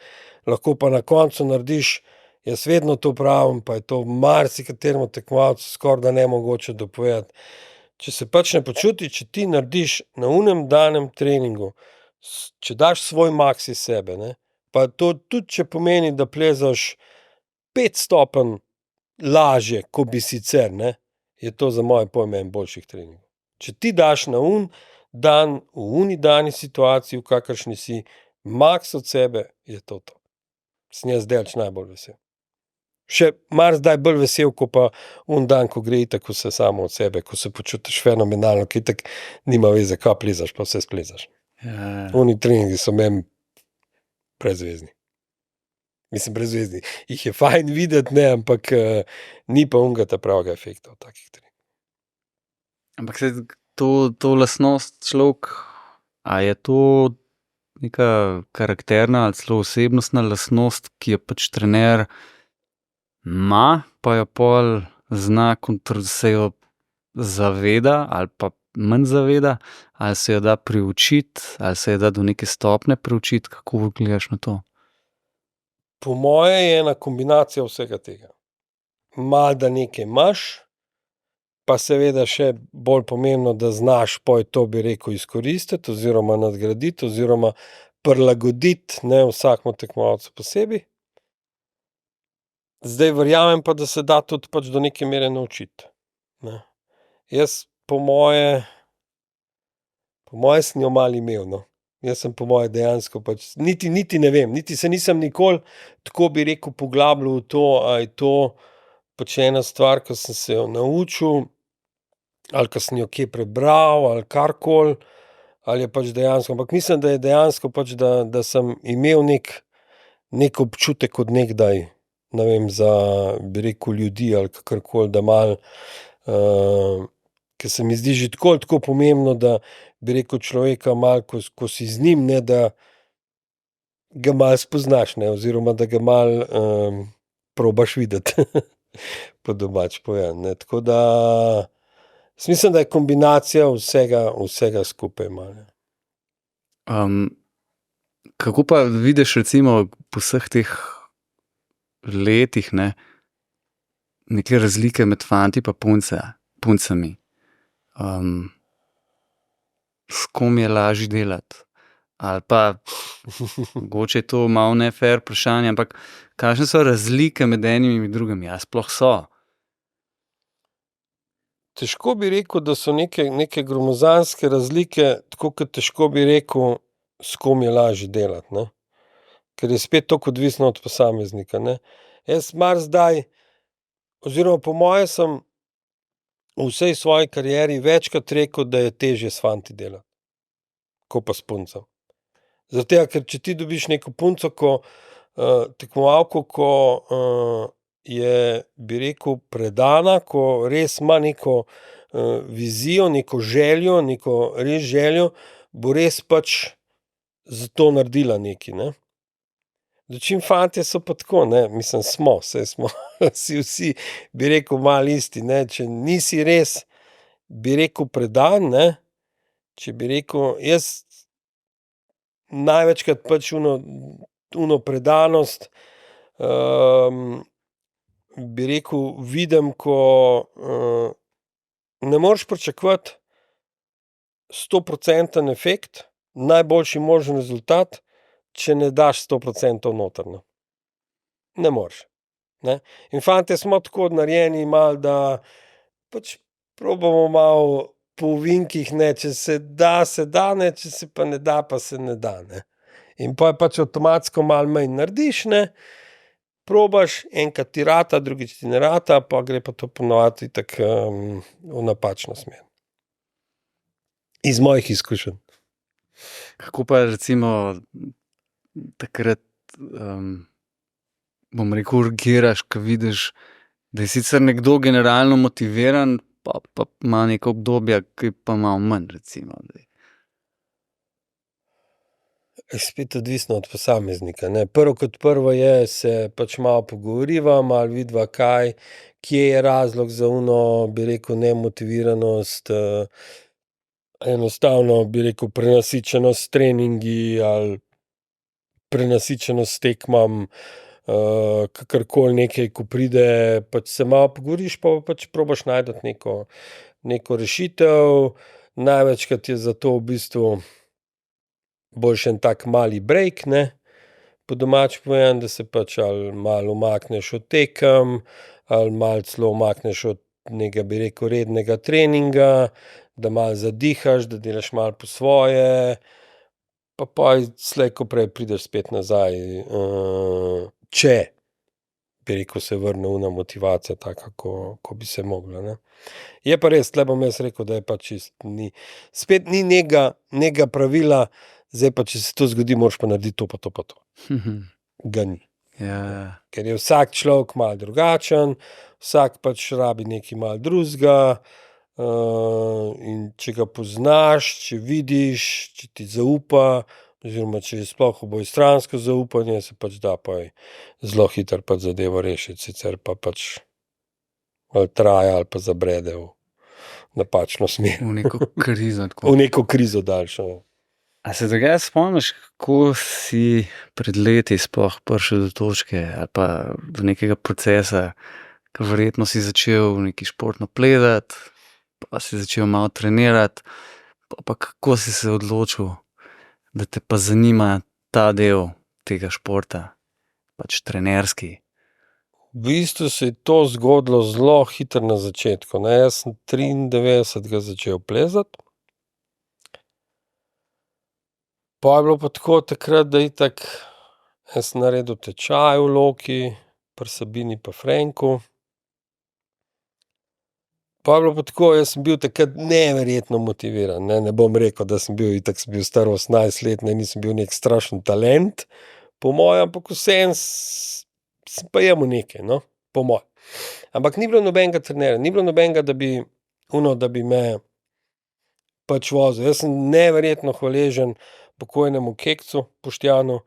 lahko pa na koncu narediš, jaz vedno to pravim, pa je to marsikateremu tekmovalcu skorajda nemogoče dopovedati. Če se pač ne počuti, če ti narediš na onem danem treningu, če daš svoj maks iz sebe, ne, pa to tudi, če pomeni, da plezaš 5 stopenj lažje, kot bi sicer, ne, je to za moje pojme en boljših treningov. Če ti daš na dan, v oni dani situaciji, v kakršni si, maks od sebe, je to to. Sem jaz daleč najbolj vesel. Še marsikdaj bolj vesel, ko pa dan, ko gre itak vse samo od sebe, ko se počutiš fenomenalno, ko itak nima veze, kaj plezaš, pa vse splezaš. Oni treningi so meni brezvezni. Mislim, brezvezni. Jih je fajn videti, ne, ampak ni pa onega ta pravega efekta od takih treningov. Ampak se to lastnost človek, a je to neka karakterna ali celo osebnostna lastnost, ki jo pač trener ima, pa jo pol zna, se jo zaveda ali pa manj zaveda, ali se jo da priučiti, ali se jo da do neke stopnje priučiti, kako gledaš na to? Po moje je ena kombinacija vsega tega. Malo, da nekaj imaš, pa seveda še bolj pomembno, da znaš pol to, bi rekel, izkoristiti oziroma nadgraditi oziroma prilagoditi, ne, vsakemu tekmovalcu posebej. Zdaj verjamem pa, da se da tudi pač do neke mere naučiti, ne. Jaz po moje sem jo malo imel, no. Jaz sem po moje dejansko pač niti ne vem, niti se nisem nikoli tako, bi rekel, poglabljal v to, a je to pač ena stvar, ke sem se jo naučil, ali ke sem jo kje prebral ali karkoli, ali je pač dejansko, ampak mislim, da je dejansko pač, da sem imel neki občutek od nekdaj, ne vem, za, bi rekel, ljudi ali kakorkoli, da malo ke se mi zdi že tako ali tako pomembno, da, bi rekel, človeka malo, ko si z njim, ne, da ga malo spoznaš, ne, oziroma da ga malo probaš videti, po domače povedano, ne, tako da jaz mislim, da je kombinacija vsega skupaj malo, ne. Kako pa vidiš recimo po vseh teh letih, ne, neke razlike med fanti pa puncami? S kom je lažje delati? Ali pa mogoče je to malo nefer vprašanje, ampak kakšne so razlike med enimi in drugimi? A sploh so? Težko bi rekel, da so neke gromozanske razlike, tako kot težko bi rekel, s kom je lažje delati, ne. Ker je spet toliko odvisno od posameznika, ne. Jaz marsikdaj oziroma po moje sem v vsej svoji karieri večkrat rekel, da je težje s fanti delati, ko pa s puncami. Zaradi tega, ker če ti dobiš neko punco, tekmovalko, ko je, bi rekel, predana, ko res ima neko vizijo, neko željo, neko res željo, bo res pač za to naredila nekaj, ne. Dočim fantje so pa tako, ne, mislim, saj smo si vsi, bi rekel, malo isti, ne, če nisi res, bi rekel, predan, ne, če bi rekel, jaz največkrat pač ono predanost bi rekel, vidim, ko ne moreš pričakovati 100-procenten efekt, najboljši možen rezultat, če ne daš 100% noter, no. Ne moreš, ne. In fantje smo tako narejeni malo, da pač probamo malo po ovinkih, ne, če se da, ne, če se pa ne da, pa se ne da, ne. In pol pač avtomatsko malo manj narediš, ne, probaš, enkrat ti rata, drugič ti ne rata, pa gre pa to ponovadi tako v napačno smer. Iz mojih izkušenj. Kako pa recimo takrat, bom rekel, urgiraš, ko vidiš, da je sicer nekdo generalno motiviran, pa ima neko obdobje, ki pa malo manj, recimo. Spet odvisno od posameznika, ne. Prvo kot prvo je, se pač malo pogovoriva, malo vidiva, kje je razlog za ono, bi rekel, nemotiviranost, enostavno, bi rekel, prenasičenost s treningi ali prenasičenost s tekmami, kakorkoli nekaj, ko pride, pač se malo pogovoriš, pa pač probaš najti neko rešitev. Največkrat je za to v bistvu boljše en tak mali brejk, ne, po domače povedano, da se pač ali malo umakneš od tekem ali malo celo umakneš od nekega, bi rekel, rednega treninga, da malo zadihaš, da delaš malo po svoje, pa pol slej ko prej prideš spet nazaj, če, bi rekel, se vrne ona motivacija taka, ko bi se mogla, ne. Je pa res, tule bom jaz rekel, da je pač spet ni nekega pravila, zdaj pa, če se to zgodi, moraš pa narediti to pa to pa to. Ga ni. Ja. Ker je vsak človek malo drugačen, vsak pač rabi nekaj malo drugega, in če ga poznaš, če vidiš, če ti zaupa, oziroma če je sploh obojestransko zaupanje, se pač da pa zelo hitro pač zadevo rešiti, sicer pa pač ali traja ali pa zabrede v napačno smer. V neko krizo. Tako. V neko krizo daljšo. A se drugače spomniš, kako si pred leti sploh prišel do točke ali pa do nekega procesa, ko verjetno si začel nekaj športno plezati, pa si začel malo trenirati, pa kako si se odločil, da te pa zanima ta del tega športa, pač trenerski? V bistvu se je to zgodilo zelo hitro na začetku, ne. Jaz sem 93 začel plezati. Pol je bilo pa tako takrat, da itak jaz sem naredil tečaj v Loki, pri Sabini pa Frenku. Pol je bilo pa tako, jaz sem bil takrat neverjetno motiviran, ne. Ne bom rekel, da sem bil, itak sem bil star 18 let, ne, nisem bil neki strašen talent, po moje, ampak vseeno sem pa imel nekaj, no, po moje. Ampak ni bilo nobenega trenerja, ni bilo nobenega, da bi me pač vozil. Jaz sem neverjetno hvaležen pokojnemu Kekcu, Boštjanu.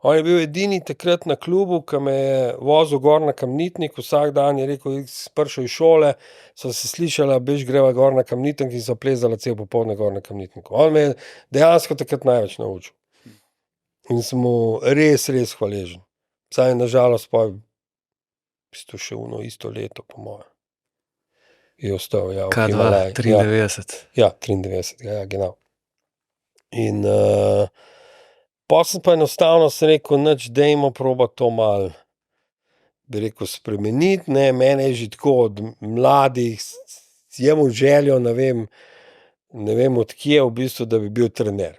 On je bil edini takrat na klubu, ke me je vozil gor na Kamnitnik, vsak dan je rekel, si prišel iz šole, sva se slišala, bež greva gor na Kamnitnik, in sva plezala cel popoldne gor na Kamnitniku. On me je dejansko takrat največ naučil. In sem mu res, res hvaležen. Saj na žalost pol v bistvu še ono isto leto, po moje, je ostal, ja, v Himalajih. K2, 93. Ja, 93, ja, genau. In pol sem pa enostavno sem rekel, nič, dajmo probati to malo, bi rekel, spremeniti, ne. Mene je že tako od mladih, sem imel željo, ne vem od kje, v bistvu, da bi bil trener.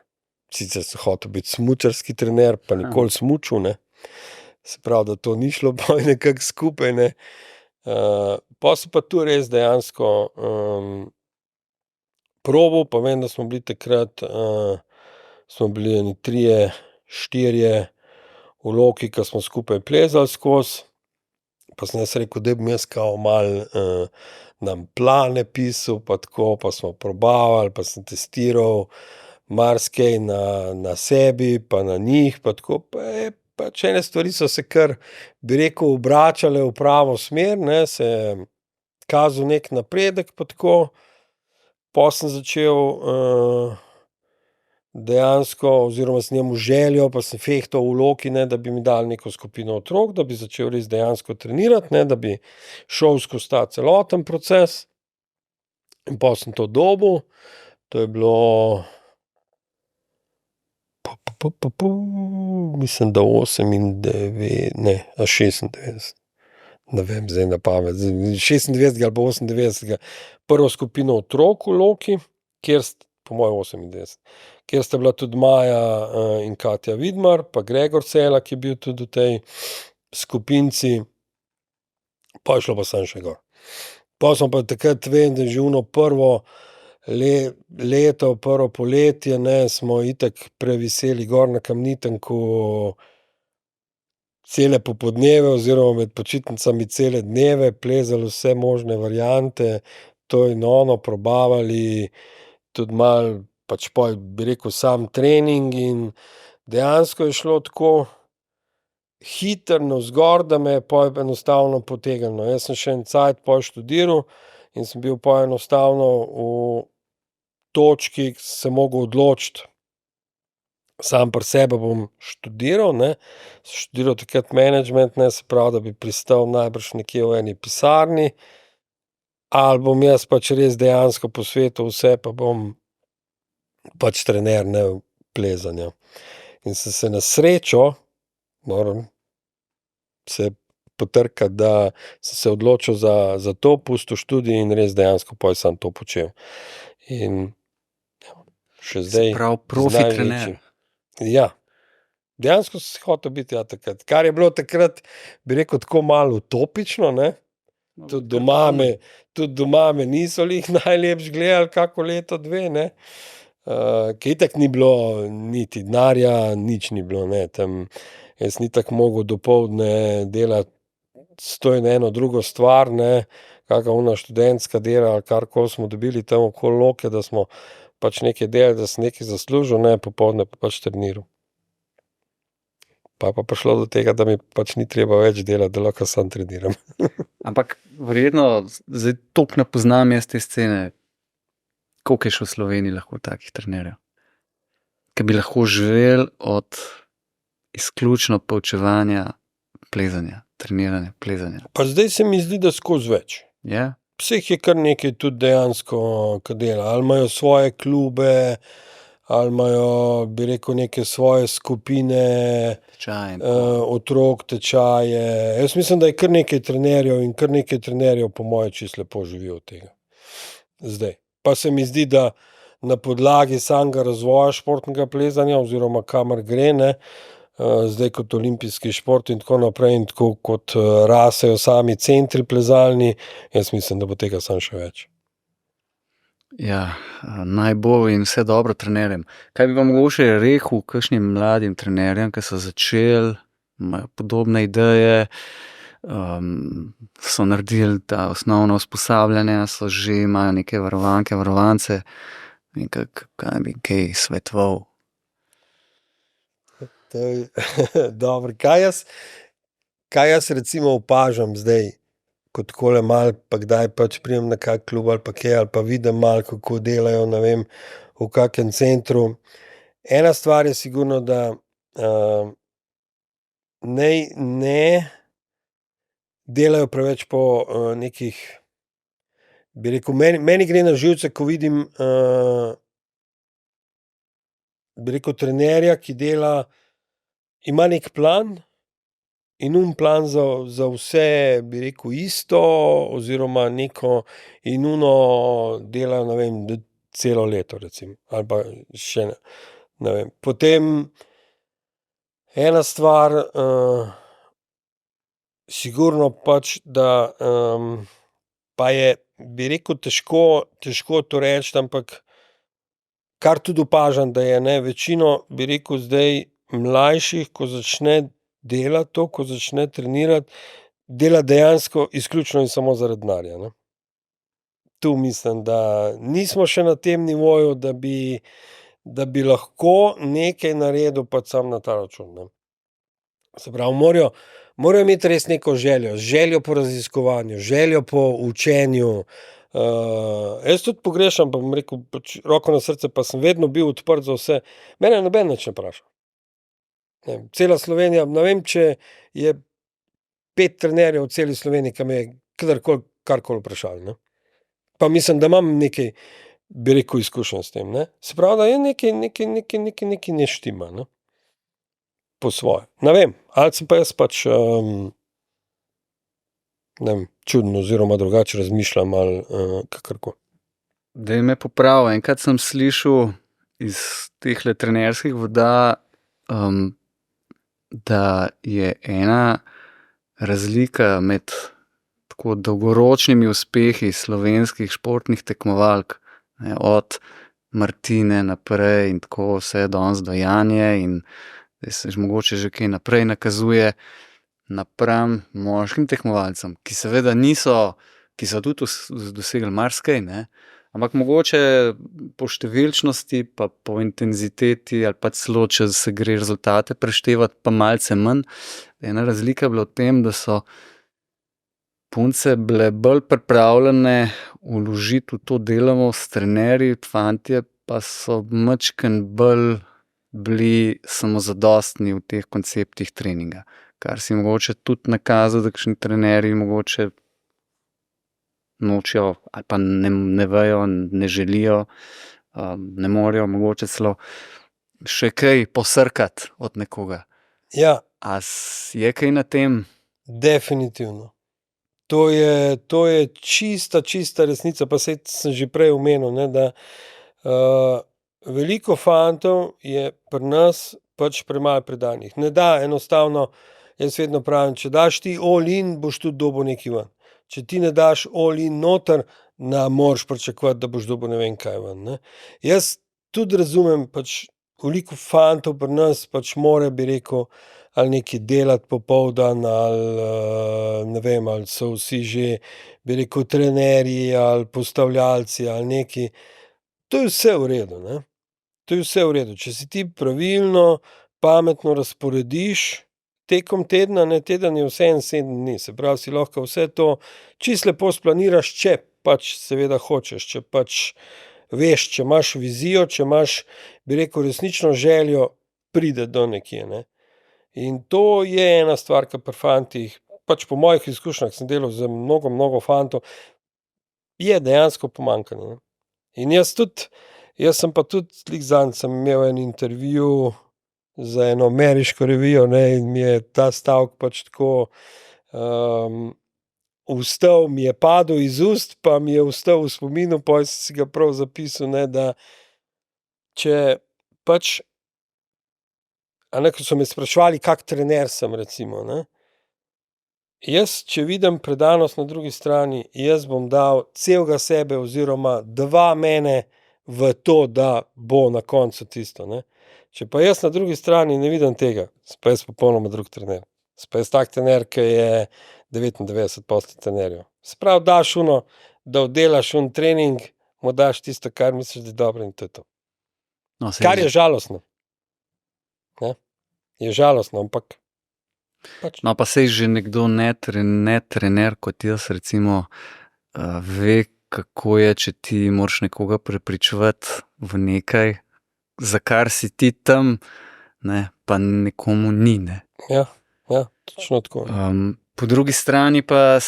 Sicer sem hotel biti smučarski trener, pa nikoli smučal, ne. Se pravi, da to ni šlo pol nekako skupaj, ne. Pol sem pa tu res dejansko probal, pa vem, da smo bili takrat, smo bili eni 3, 4 v Loki, ke smo skupaj plezali skozi. Pa sem jaz rekel, daj bom jaz kao malo nam plane pisal, pa tako, pa smo probavali, pa sem testiral marsikaj na sebi, pa na njih, pa tako, pa pač ene stvari so se kar, bi rekel, obračale v pravo smer, ne, se je kazal neki napredek, pa tako. Pol sem začel dejansko, oziroma sem imel željo, pa sem fehtal v Loki, ne, da bi mi dali neko skupino otrok, da bi začel res dejansko trenirati, ne, da bi šel skozi ta celoten proces. In pol sem to dobil, to je bilo mislim, da 96, ne vem zdaj na pamet, 96 ali pa 98, prvo skupino otrok v Loki, po moje 98, kjer sta bila tudi Maja in Katja Vidmar, pa Gregor Cela, ki je bil tudi v tej skupinci, pa je šlo pa sam še gor. Pa smo pa takrat, vem, da že prvo leto, prvo poletje, ne, smo itak previseli gor na Kamnitenku cele popoldneve oziroma med počitnicami cele dneve, plezali vse možne variante, to in ono, probavali, tudi malo, pač pol bi rekel sam trening in dejansko je šlo tako hitro navzgor, da me je pol enostavno potegnilo. Jaz sem še en cajt pol študiral in sem bil pol enostavno v točki, ki sem se mogel odločiti, sam pri sebi bom študiral, ne, sem študiral takrat menedžment, ne, se pravi, da bi pristal najbrž nekje v eni pisarni, ali bom jaz pač res dejansko posvetil vse, pa bom pač trener, ne, plezanja. In sem se na srečo, moram se potrkati, da sem se odločil za to, pustil študij in res dejansko pol sam to počel. In še zdaj. Se pravi, profi trener. Ja. Dejansko sem hotel biti takrat. Kar je bilo takrat, bi rekel, tako malo utopično, ne. Tudi doma me niso glih najlepše gledali kako leto, dve, ne. Ker itak ni bilo niti denarja, nič ni bilo, ne, tam jaz sem itak mogel dopoldne delati 101 drugo stvar, ne, kaka ona študentska dela ali karkoli smo dobili tam okoli Loke, da smo pač nekaj delali, da sem nekaj zaslužil, ne, popoldne pa pač treniral. Pa prišlo do tega, da mi pač ni treba več delati, da lahko sam treniram. Ampak verjetno, zdaj toliko ne poznam jaz te scene, koliko je še v Sloveniji lahko takih trenerjev, ki bi lahko živeli od izključno poučevanja plezanja, treniranja plezanja. Pa zdaj se mi zdi, da skozi več. Ja? Vseh je kar nekaj tudi dejansko, ki dela. Ali imajo svoje klube, ali imajo, bi rekel, neke svoje skupine, otrok, tečaje. Jaz mislim, da je kar nekaj trenerjev in kar nekaj trenerjev po moje čisto lepo živi od tega. Zdaj. Pa se mi zdi, da na podlagi samega razvoja športnega plezanja oziroma kamor gre, ne, zdaj kot olimpijski šport in tako naprej in tako kot rasejo sami centri plezalni, jaz mislim, da bo tega samo še več. Ja, naj bo in vse dobro trenerjem. Kaj bi vam mogoče rekel kakšnim mladim trenerjem, ki so začeli, imajo podobne ideje, so naredili ta osnovno usposabljanje, so že imajo neke varovanke, varovance in kaj bi kaj svetoval? Dobro, kaj jaz recimo opažam zdaj, ko takole malo pa kdaj pač pridem na kak klub ali pa kaj, ali pa vidim malo, kako delajo, ne vem, v kakem centru. Ena stvar je sigurno, da ne delajo preveč po nekih, bi rekel, meni gre na živce, ko vidim, bi rekel, trenerja, ki dela, ima neki plan in plan za vse, bi rekel, isto oziroma neko in dela, ne vem, celo leto recimo, ali pa še ne vem. Potem ena stvar, sigurno pač, da pa je, bi rekel, težko to reči, ampak kar tudi opažam, da je, ne, večino, bi rekel, zdaj mlajših, ko začne delati to, ko začne trenirati, dela dejansko izključno in samo zaradi denarja, ne. Tu mislim, da nismo še na tem nivoju, da bi lahko nekaj naredil pač samo na ta račun, ne. Se pravi, morajo imeti res neko željo po raziskovanju, željo po učenju. Jaz tudi pogrešam, pa bom rekel, pač roko na srce, pa sem vedno bil odprt za vse. Mene noben nič ne vpraša. Cela Slovenija, ne vem, če je 5 trenerjev v celi Sloveniji, ki me je kadarkoli karkoli vprašali, ne. Pa mislim, da imam nekaj, bi rekel, izkušenj s tem, ne. Se pravi, da je nekaj ne štima, ne. Po svoje. Ne vem, ali sem pa jaz pač, ne vem, čuden oziroma drugače razmišljam ali kakorkoli. Daj me popravi, enkrat sem slišal iz tehle trenerskih voda, da je ena razlika med tako dolgoročnimi uspehi slovenskih športnih tekmovalk, ne, od Martine naprej in tako vse danes do Janje in zdaj se mogoče že kaj naprej nakazuje napram moškim tekmovalcem, ki seveda niso, ki so tudi dosegli marsikaj, ne, ampak mogoče po številčnosti pa po intenziteti ali pa celo, če se gre rezultate preštevati, pa malce manj. Ena razlika je bila v tem, da so punce bile bolj pripravljene vložiti v to delamo s trenerji, fantje pa so majčkeno bolj bili samozadostni v teh konceptih treninga. Kar si mogoče tudi nakazal, da kakšni trenerji mogoče nočejo ali pa ne vejo, ne želijo, ne morejo mogoče celo še kaj posrkati od nekoga. Ja, A je kaj na tem? definitivno. To je čista resnica, pa saj sem že prej omenil, ne, da veliko fantov je pri nas pač premalo predanih. Ne da enostavno, jaz vedno pravim, če daš ti all in, boš tudi dobil nekaj ven. Če ti ne daš all in noter, ne moreš pričakovati, da boš dobil ne vem kaj ven, ne. Jaz tudi razumem, pač veliko fantov pri nas pač more, bi rekel, ali nekaj delati popoldan ali ne vem, ali so vsi že, bi rekel, trenerji ali postavljalci ali nekaj. To je vse v redu, ne. To je vse v redu. Če si ti pravilno, pametno razporediš tekom tedna, ne, teden je vseeno 7 dni, se pravi, si lahko vse to čisto lepo splaniraš, če pač seveda hočeš, če pač veš, če imaš vizijo, če imaš, bi rekel, resnično željo priti do nekje, ne. In to je ena stvar, ke pri fantih, pač po mojih izkušnjah sem delal z mnogo fantov, je dejansko pomanjkanje, ne. In jaz sem pa tudi, glih zadnjič sem imel en intervju za eno ameriško revijo, ne, in mi je ta stavek pač tako ostal, mi je padel iz ust, pa mi je ostal v spominu, pol sem si ga prav zapisal, ne, da če pač, a ne, ko so me spraševali, kak trener sem, recimo, ne. Jaz, če vidim predanost na drugi strani, jaz bom dal celega sebe oziroma 2 mene v to, da bo na koncu tisto, ne. Če pa jaz na drugi strani ne vidim tega, sem pa jaz popolnoma drug trener. Sem pa jaz tak trener, ke je 99% trenerjev. Se pravi, daš ono, da oddelaš oni trening, mu daš tisto, kar misliš, da je dobro, in to je to. No, saj Kar je žalostno. Ne. Je žalostno, ampak pač. No, pa saj že nekdo ne trener kot jaz, recimo, ve, kako je, če ti moraš nekoga prepričevati v nekaj, za kar si ti tam, ne, pa nekomu ni, ne. Ja, točno tako. Po drugi strani pa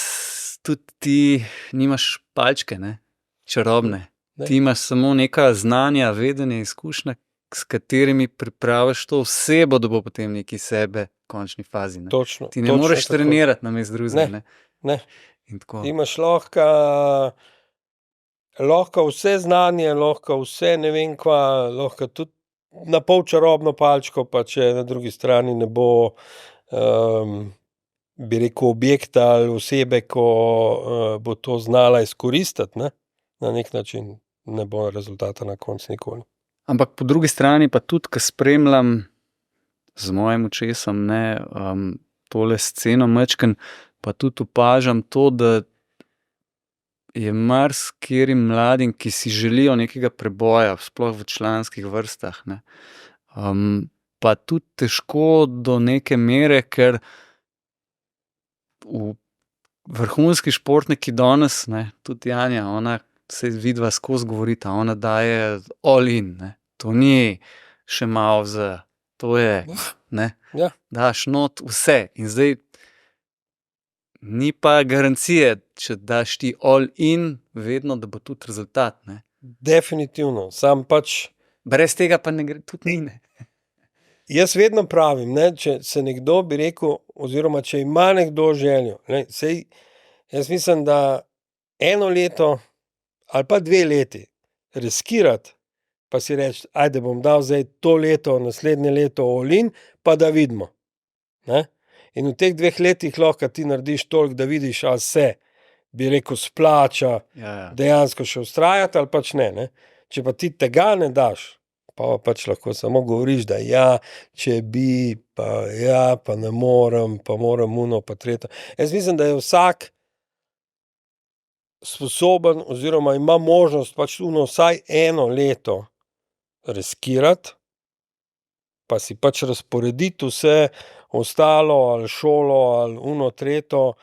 tudi ti nimaš palčke, ne, čarobne. Ne. Ti imaš samo neka znanja, vedenje, izkušnje, s katerimi pripraviš to osebo, da bo potem nekaj sebe v končni fazi, ne. Točno. Ti ne moreš trenirati namesto drugega, ne. Ne. In tako. Ti imaš lahko vse znanje, lahko vse ne vem kva, lahko tudi na pol čarobno palčko, pa če na drugi strani ne bo, bi rekel, objekta ali osebe, ko bo to znala izkoristiti, ne, na neki način, ne bo rezultata na koncu nikoli. Ampak po drugi strani pa tudi, ke spremljam z mojim očesom, ne, tole sceno majčkeno, pa tudi opažam to, da je marsikaterim mladim, ki si želijo nekega preboja, sploh v članskih vrstah, ne, pa tudi težko do neke mere, ker vrhunski športniki danes, ne, tudi Janja, ona, saj vidva skozi govorita, ona daje all in, ne. To ni še malo za, to je, ne. Ja. Daš not vse in zdaj ni pa garancije, če daš ti all in, vedno, da bo tudi rezultat, ne. Definitivno, samo pač Brez tega pa ne gre, tudi ni, ne. jaz vedno pravim, ne, če se nekdo, bi rekel, oziroma če ima nekdo željo, glej, saj jaz mislim, da 1 leto ali pa 2 leti riskirati, pa si reči, ajde, bom dal zdaj to leto, naslednje leto all in, pa da vidimo, ne. In v teh 2 letih lahko ti narediš toliko, da vidiš, ali se, bi rekel, splača dejansko še vztrajati ali pač ne, ne. Če pa ti tega ne daš, pa pač lahko samo govoriš, da ja, če bi, pa ja, pa ne morem, pa moram ono, pa tretje. Jaz mislim, da je vsak sposoben oziroma ima možnost pač ono vsaj 1 leto riskirati, pa si pač razporediti vse ostalo ali šolo ali ono tretje,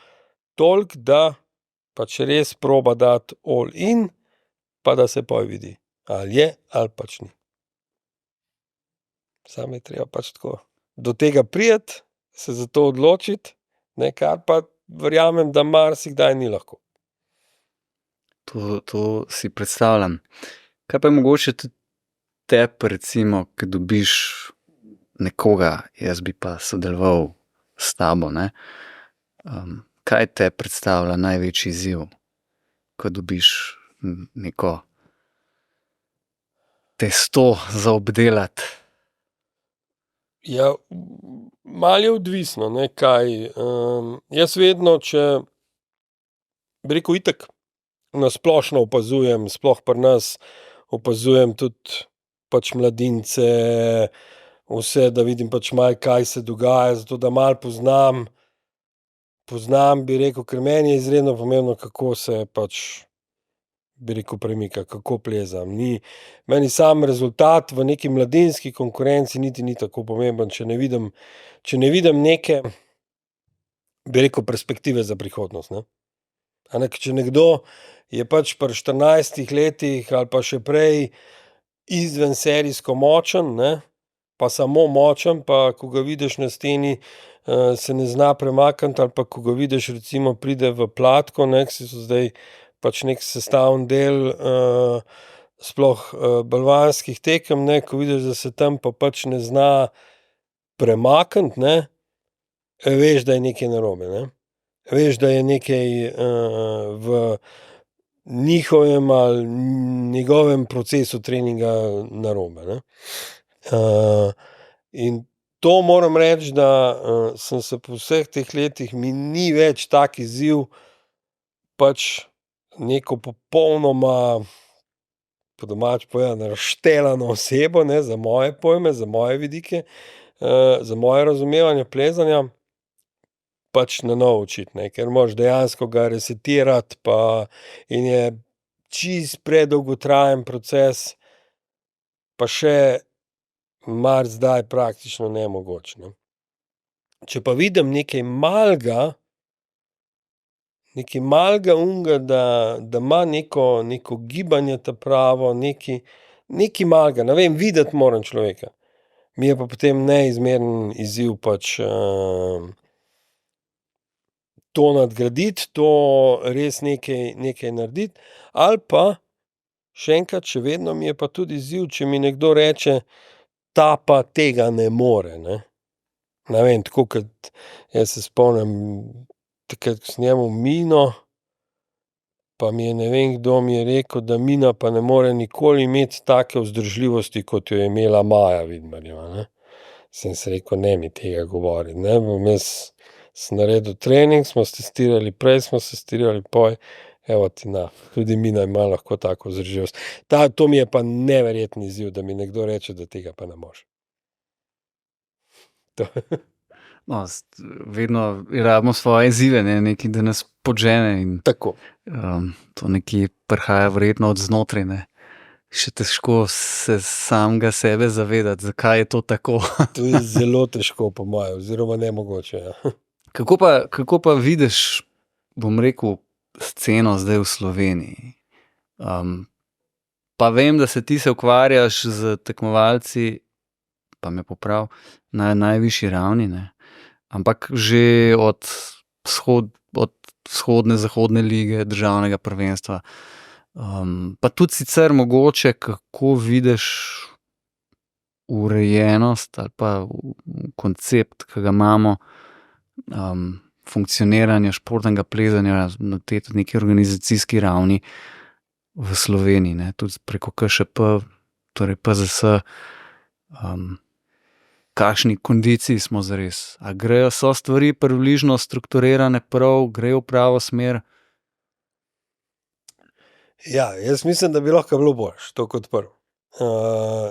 toliko, da pač res proba dati all in, pa da se pol vidi, ali je ali pač ni. Samo je treba pač tako do tega priti, se za to odločiti, ne, kar pa verjamem, da marsikdaj ni lahko. To si predstavljam. Kaj pa je mogoče tudi tebi, recimo, ko dobiš nekoga, jaz bi pa sodeloval s tabo, ne? Kaj te predstavlja največji izziv, ko dobiš neko testo za obdelati? Ja, malo je odvisno, ne, kaj. Jaz vedno, če bi rekel itak na splošno opazujem, sploh pri nas opazujem tudi pač mladince, vse, da vidim pač malo, kaj se dogaja, zato da malo poznam, bi rekel, ker meni je izredno pomembno, kako se pač, bi rekel, premika, kako pleza. Meni sam rezultat v neki mladinski konkurenci niti ni tako pomemben, če ne vidim neke, bi rekel, perspektive za prihodnost, ne. A ne, če nekdo je pač pri 14 letih ali pa še prej izvenserijsko močen, ne, pa samo močen, pa ko ga vidiš na steni, se ne zna premakniti, ali pa ko ga vidiš, recimo pride v Platko, ne, ki so zdaj pač neki sestavni del, sploh, balvanskih tekem, ne, ko vidiš, da se tam pa pač ne zna premakniti, ne, veš, da je nekaj narobe, ne. Veš, da je nekaj, v njihovem ali njegovem procesu treninga narobe, ne. In to moram reči, da, sem se po vseh teh letih, mi ni več tak izziv pač neko popolnoma, po domače povedano, razštelano osebo, ne, za moje pojme, za moje vidike, za moje razumevanje plezanja, pač na novo učiti, ne, ker moraš dejansko ga resetirati pa in je čisto predolgotrajen proces, pa še marsikdaj praktično nemogoč, ne. Če pa vidim nekaj malega onega, da ima neko gibanje ta pravo, nekaj malega, ne vem, videti moram človeka. Mi je pa potem neizmeren izziv pač, to nadgraditi, to res nekaj narediti, ali pa še enkrat, še vedno mi je pa tudi izziv, če mi nekdo reče: "Ta pa tega ne more", ne. Ne vem, tako kot jaz se spomnim takrat, ko sem jemal Mino, pa mi je ne vem kdo mi je rekel, da Mina pa ne more nikoli imeti take vzdržljivosti, kot jo je imela Maja Vidmarjeva, ne. Sem si rekel: "Ne mi tega govoriti, ne, sem naredil trening, smo stestirali prej, smo stestirali pol, evo ti na, tudi Mina ima lahko tako vzdržljivost." To mi je pa neverjeten izziv, da mi nekdo reče, da tega pa ne moreš. No, vedno rabimo svoje izzive, ne, nekaj, da nas podžene in, Tako. To nekje prihaja verjetno od znotraj, ne. Še težko se samega sebe zavedati, zakaj je to tako. To je zelo težko po moje oziroma nemogoče, ja. Kako pa vidiš, bom rekel, sceno zdaj v Sloveniji? Pa vem, da se ti ukvarjaš s tekmovalci, pa me popravi, na najvišji ravni, ne. Ampak že od vzhodne, zahodne lige, državnega prvenstva, pa tudi sicer mogoče, kako vidiš urejenost ali pa koncept, ki ga imamo, funkcioniranja športnega plezanja na tej neki organizacijski ravni v Sloveniji, ne, tudi preko KŠP, torej PZS. kakšni kondiciji smo zares? A so stvari približno strukturirane prav, grejo v pravo smer? Ja, jaz mislim, da bi lahko bilo boljše, to kot prvo.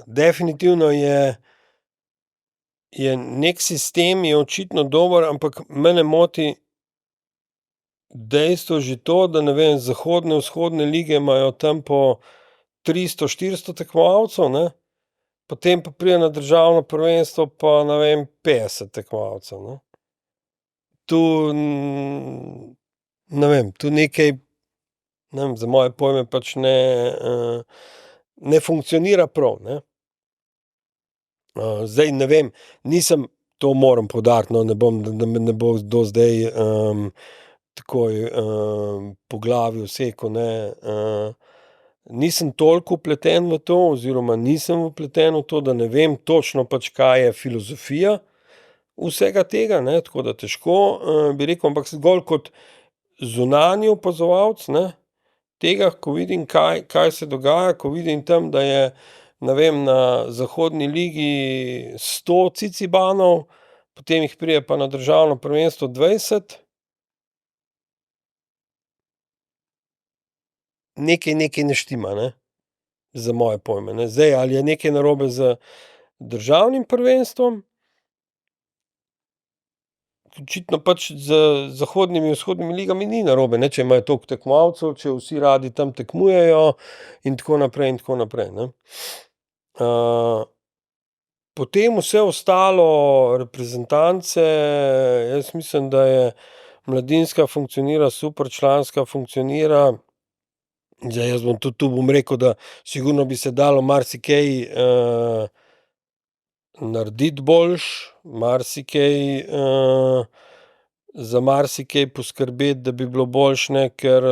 Definitivno je neki sistem je očitno dober, ampak mene moti dejstvo že to, da ne vem, zahodne, vzhodne lige imajo tam po 300-400 tekmovalcev, ne? Potem pa pride na državno prvenstvo pa, ne vem, 50 tekmovalcev, ne? Tu, ne vem, tu nekaj, ne vem, za moje pojme pač ne funkcionira prav, ne. Zdaj ne vem, to moram poudariti, no, da me ne bo kdo zdaj, takoj, po glavi usekal, ne, nisem toliko vpleten v to oziroma nisem vpleten v to, da ne vem točno pač, kaj je filozofija vsega tega, ne, tako da težko, bi rekel, ampak zgolj kot zunanji opazovalec, ne, tega, ko vidim, kaj se dogaja, ko vidim tam, da je, ne vem, na zahodni ligi 100 cicibanov, potem jih pride pa na državno prvenstvo 20. Nekaj ne štima, ne, za moje pojme, ne. Zdaj, ali je nekaj narobe z državnim prvenstvom? Očitno pač z zahodnimi in vzhodnimi ligami ni narobe, ne, če imajo toliko tekmovalcev, če vsi radi tam tekmujejo in tako naprej in tako naprej, ne. Potem vse ostalo, reprezentance, jaz mislim, da je mladinska funkcionira super, članska funkcionira. Zdaj jaz bom tudi tu bom rekel, da sigurno bi se dalo marsikaj, narediti boljše, marsikaj, za marsikaj poskrbeti, da bi bilo boljše, ne, ker,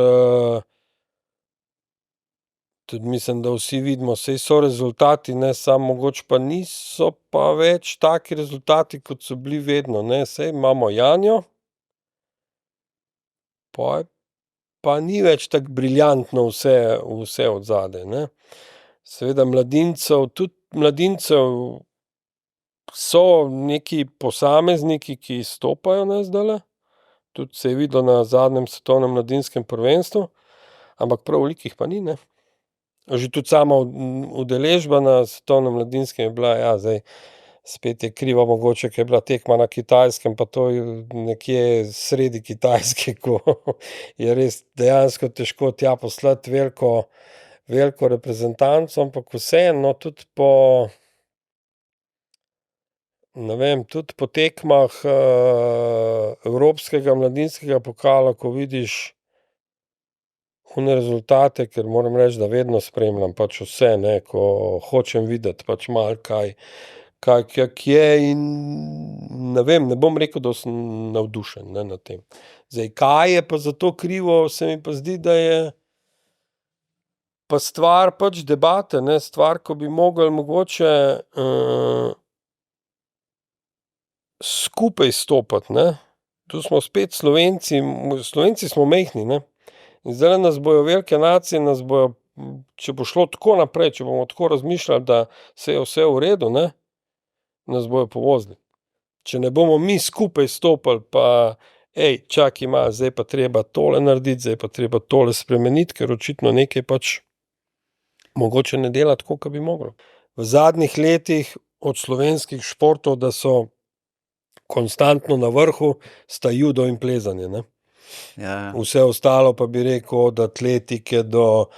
tudi mislim, da vsi vidimo, saj so rezultati, ne, samo mogoče pa niso pa več taki rezultati, kot so bili vedno, ne, saj imamo Janjo, pol pa ni več tako briljantno vse odzadaj, ne. Seveda mladincev, tudi mladincev so neki posamezniki, ki izstopajo, ne, zdajle, tudi se je videlo na zadnjem svetovnem mladinskem prvenstvu, ampak prav veliko jih pa ni, ne. Že tudi sama udeležba na svetovnem mladinskem je bila, ja, zdaj spet je kriva mogoče, ke je bila tekma na Kitajskem, pa to je nekje sredi Kitajske, ko je res dejansko težko tja poslati veliko reprezentanco, ampak vseeno, no, tudi po, ne vem, tudi po tekmah, evropskega mladinskega pokala, ko vidiš one rezultate, ker moram reči, da vedno spremljam pač vse, ne, ko hočem videti pač malo kaj je in ne vem, ne bom rekel, da sem navdušen, ne, nad tem. Zdaj, kaj je pa za to krivo, se mi pa zdi, da je pa stvar pač debate, ne, stvar, ko bi mogli mogoče, skupaj stopiti, ne. Tu smo spet Slovenci, Slovenci smo majhni, ne. In zdajle nas bojo velike nacije, nas bojo, če bo šlo tako naprej, če bomo tako razmišljali, da saj je vse v redu, ne, nas bojo povozili. Če ne bomo mi skupaj stopili pa, čakaj malo, zdaj je pa treba tole narediti, zdaj je pa treba tole spremeniti, ker očitno nekaj pač mogoče ne dela tako, ke bi moglo. V zadnjih letih od slovenskih športov, da so konstantno na vrhu, sta judo in plezanje, ne. Ja. Vse ostalo pa bi rekel, od atletike do,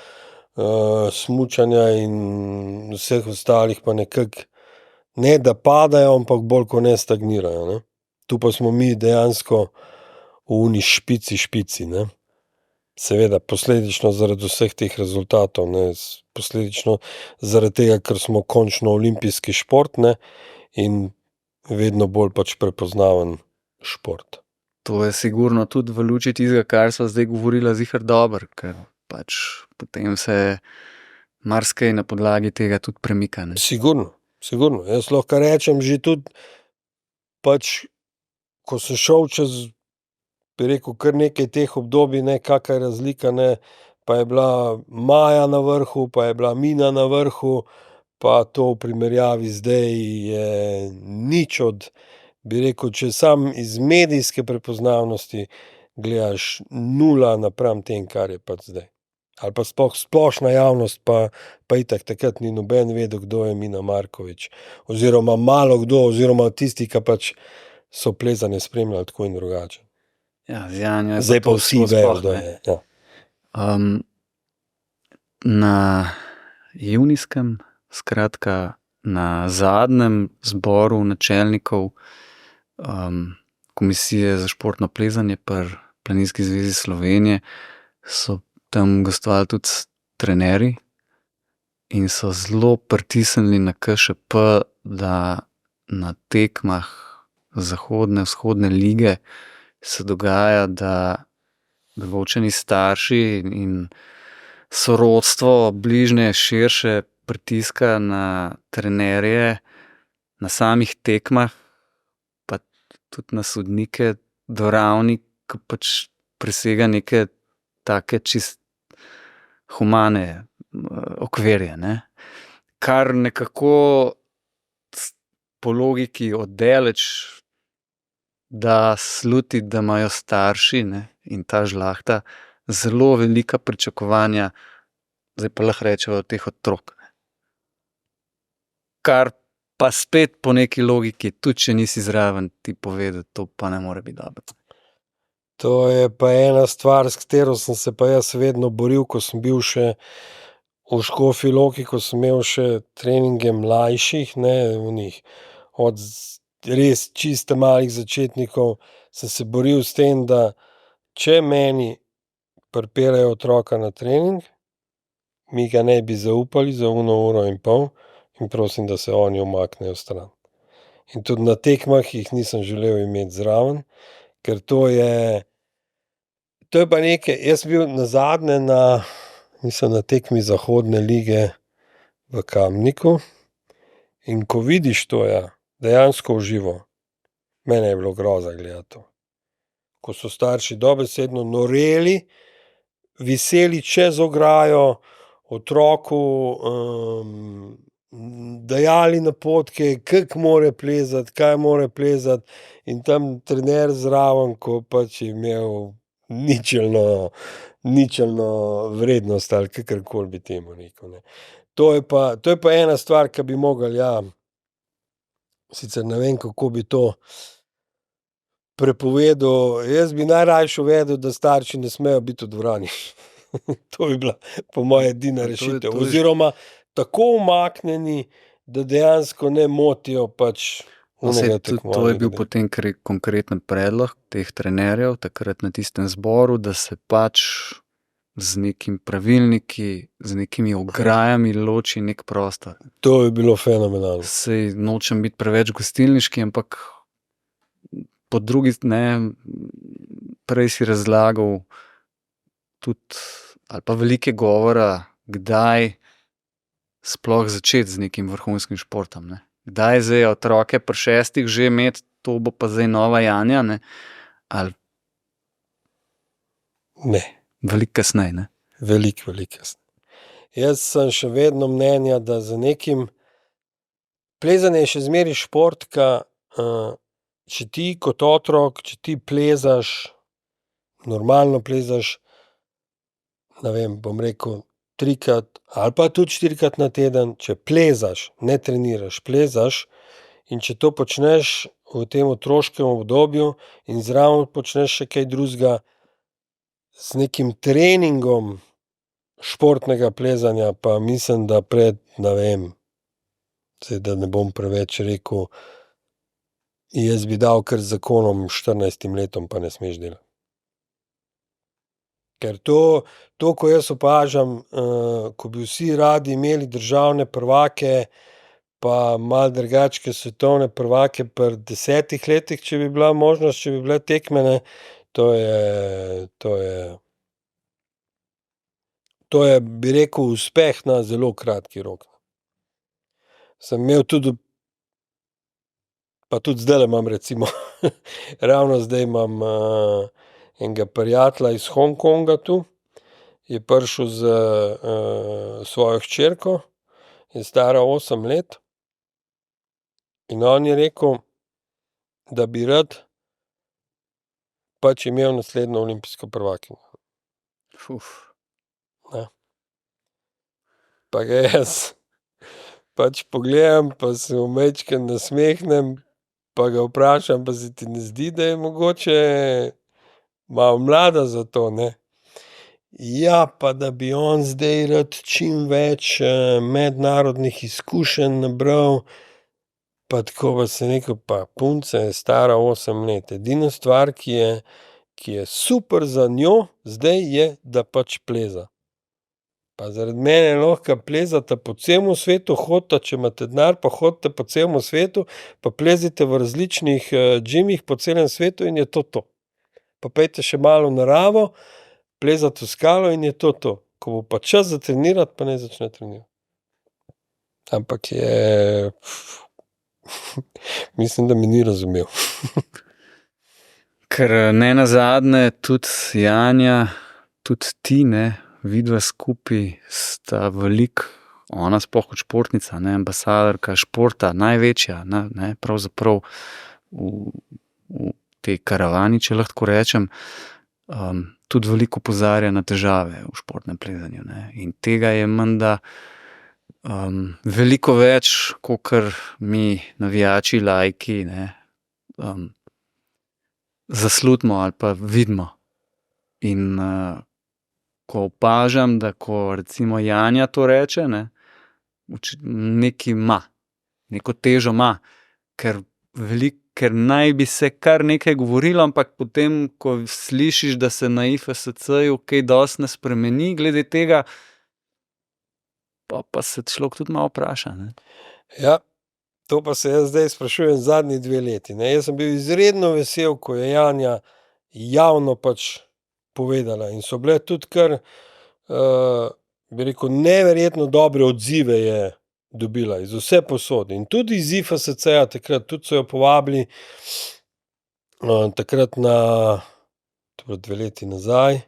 smučanja in vseh ostalih pa nekako ne da padajo, ampak bolj kot ne stagnirajo, ne. Tu pa smo mi dejansko v oni špici, ne. Seveda posledično zaradi vseh teh rezultatov, ne, posledično zaradi tega, ker smo končno olimpijski šport, ne, in vedno bolj pač prepoznaven šport. To je sigurno tudi v luči tistega, kar sva zdaj govorila, ziher dobro, ker pač potem se marsikaj na podlagi tega tudi premika, ne. Sigurno. Jaz lahko rečem že tudi pač, ko sem šel čez, bi rekel, kar nekaj teh obdobij, ne, kaka je razlika, ne, pa je bila Maja na vrhu, pa je bila Mina na vrhu, pa to v primerjavi zdaj je nič od, bi rekel, če sam iz medijske prepoznavnosti gledaš 0 napram tem, kar je pač zdaj. Ali pa splošna javnost, pa itak takrat ni noben vedel, kdo je Mina Markovič. Oziroma malo kdo, oziroma tisti, ki pač so plezanje spremljali tako in drugače. Ja, z Janjo je Zdaj pa to vsi skozi vejo, sploh, kdo ne. je. Ja. Na junijskem, skratka na zadnjem zboru načelnikov Komisije za športno plezanje pri Planinski zvezi Slovenije so tam gostovali tudi trenerji in so zelo pritisnili na KŠP, da na tekmah zahodne, vzhodne lige se dogaja, da določeni starši in sorodstvo bližnje, širše pritiska na trenerje na samih tekmah, pa tudi na sodnike do ravni, ki pač presega neke take čist humane okvirje, ne. Kar nekako po logiki oddaleč da slutiti, da imajo starši, ne, in ta žlahta zelo velika pričakovanja, zdaj pa lahko rečejo, od teh otrok. Kar pa spet po neki logiki, tudi če nisi zraven, ti pove, da to pa ne more biti dobro. To je pa ena stvar, s katero sem se pa jaz vedno boril, ko sem bil še v Škofji Loki, ko sem imel še treninge mlajših, ne, onih od res čisto malih začetnikov, sem se boril s tem, da če meni pripeljejo otroka na trening, mi ga ne bi zaupali za 1,5 ure in prosim, da se oni umaknejo stran. In tudi na tekmah jih nisem želel imeti zraven, ker to je pa nekaj, jaz sem bil nazadnje mislim, na tekmi zahodne lige v Kamniku, in ko vidiš to, ja, dejansko v živo, mene je bilo groza gledati to. Ko so starši dobesedno noreli, viseli čez ograjo, otroku dajali napotke, kako mora plezati, kaj mora plezati, in tam trener zraven, ko pač je imel ničelno vrednost ali kakorkoli bi temu rekel, ne. To je pa ena stvar, ki bi mogli, ja, sicer ne vem, kako bi to prepovedal, jaz bi najrajši uvedel, da starši ne smejo biti v dvorani. To bi bila po moje edina rešitev. Oziroma tako umaknjeni, da dejansko ne motijo pač onega tekmovanja. To je bil potem konkreten predlog teh trenerjev takrat na tistem zboru, da se pač z nekimi pravilniki, z nekimi ograjami loči neki prostor. To je bilo fenomenalno. Saj nočem biti preveč gostilniški, ampak po drugi, ne, prej si razlagal tudi, ali pa veliko je govora, kdaj sploh začeti z nekim vrhunskim športom, ne. Kdaj zdaj otroke pri 6 že imeti, to bo pa zdaj nova Janja, ne, ali ne. Veliko kasneje, ne? Veliko kasneje. Jaz sem še vedno mnenja, da za nekim plezanje je še zmeraj šport, če ti kot otrok, če ti plezaš, normalno plezaš, ne vem, bom rekel 3 ali pa tudi 4 na teden, če plezaš, ne treniraš, plezaš, in če to počneš v tem otroškem obdobju in zraven počneš še kaj drugega, z nekim treningom športnega plezanja, pa mislim, da ne vem, zdaj da ne bom preveč rekel, jaz bi dal kar z zakonom 14 letom, pa ne smeš delati. Ker to, ko jaz opažam, ko bi vsi radi imeli državne prvake, pa malo drugače svetovne prvake pri 10 letih, če bi bila možnost, če bi bile tekme, ne, to je, bi rekel, uspeh na zelo kratki rok. Sem imel tudi, pa tudi zdajle imam recimo, ravno zdaj imam enega prijatelja iz Hongkonga tu, je prišel s svojo hčerko je stara 8 let in on je rekel, da bi rad pač imel naslednjo olimpijsko prvakinjo. Ne. Pa ga jaz pač pogledam, pa se mu majčkeno nasmehnem, pa ga vprašam, pa se ti ne zdi, da je mogoče malo mlada za to, ne? Ja, pa da bi on zdaj rad čim več mednarodnih izkušenj nabral, pa tako, pa sem rekel, pa punca je stara 8 let. Edina stvar, ki je super za njo zdaj, je, da pač pleza. Pa zaradi mene lahko plezata po celem svetu, hodita, če imate denar, pa hodite po celem svetu, pa plezite v različnih gymih po celem svetu in je to. Pa pojdite še malo v naravo, plezati v skalo in je to. Ko bo pa čas za trenirati, pa naj začne trenirati. Ampak je mislim, da me ni razumel. Ker nenazadnje tudi Janja, tudi ti, ne, vidva skupaj sta veliko, ona sploh kot športnica, ne, ambasadorka športa, največja, ne, pravzaprav v tej karavani, če lahko rečem, tudi veliko opozarja na težave v športnem plezanju, ne, in tega je menda veliko več, kakor mi navijači, laiki, ne, zaslutimo ali pa vidimo. In ko opažam, da ko recimo Janja to reče, ne, nekaj ima, neko težo ima, ker naj bi se kar nekaj govorilo, ampak potem, ko slišiš, da se na IFSC-ju kaj dosti ne spremeni glede tega, pa se človek tudi malo vpraša, ne. Ja, to pa se jaz zdaj sprašujem zadnji 2 leti, ne. Jaz sem bil izredno vesel, ko je Janja javno pač povedala in so bile tudi kar, bi rekel, neverjetno dobre odzive je dobila iz vsepovsod in tudi iz IFSC-ja takrat, tudi so jo povabili takrat na, to je bilo 2 leti nazaj,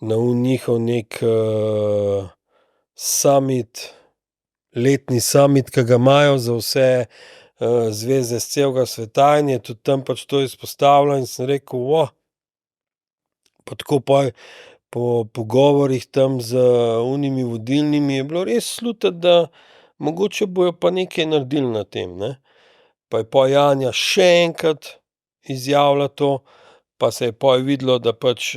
na njihov neki summit, letni summit, ki ga imajo za vse zveze s celega sveta, in je tudi tam pač to izpostavila in sem rekel, pa tako po pogovorih tam z onimi vodilnimi je bilo res slutiti, da mogoče bojo pa nekaj naredili na tem, ne. Pa je pol Janja še enkrat izjavila to, pa se je pol videlo, da pač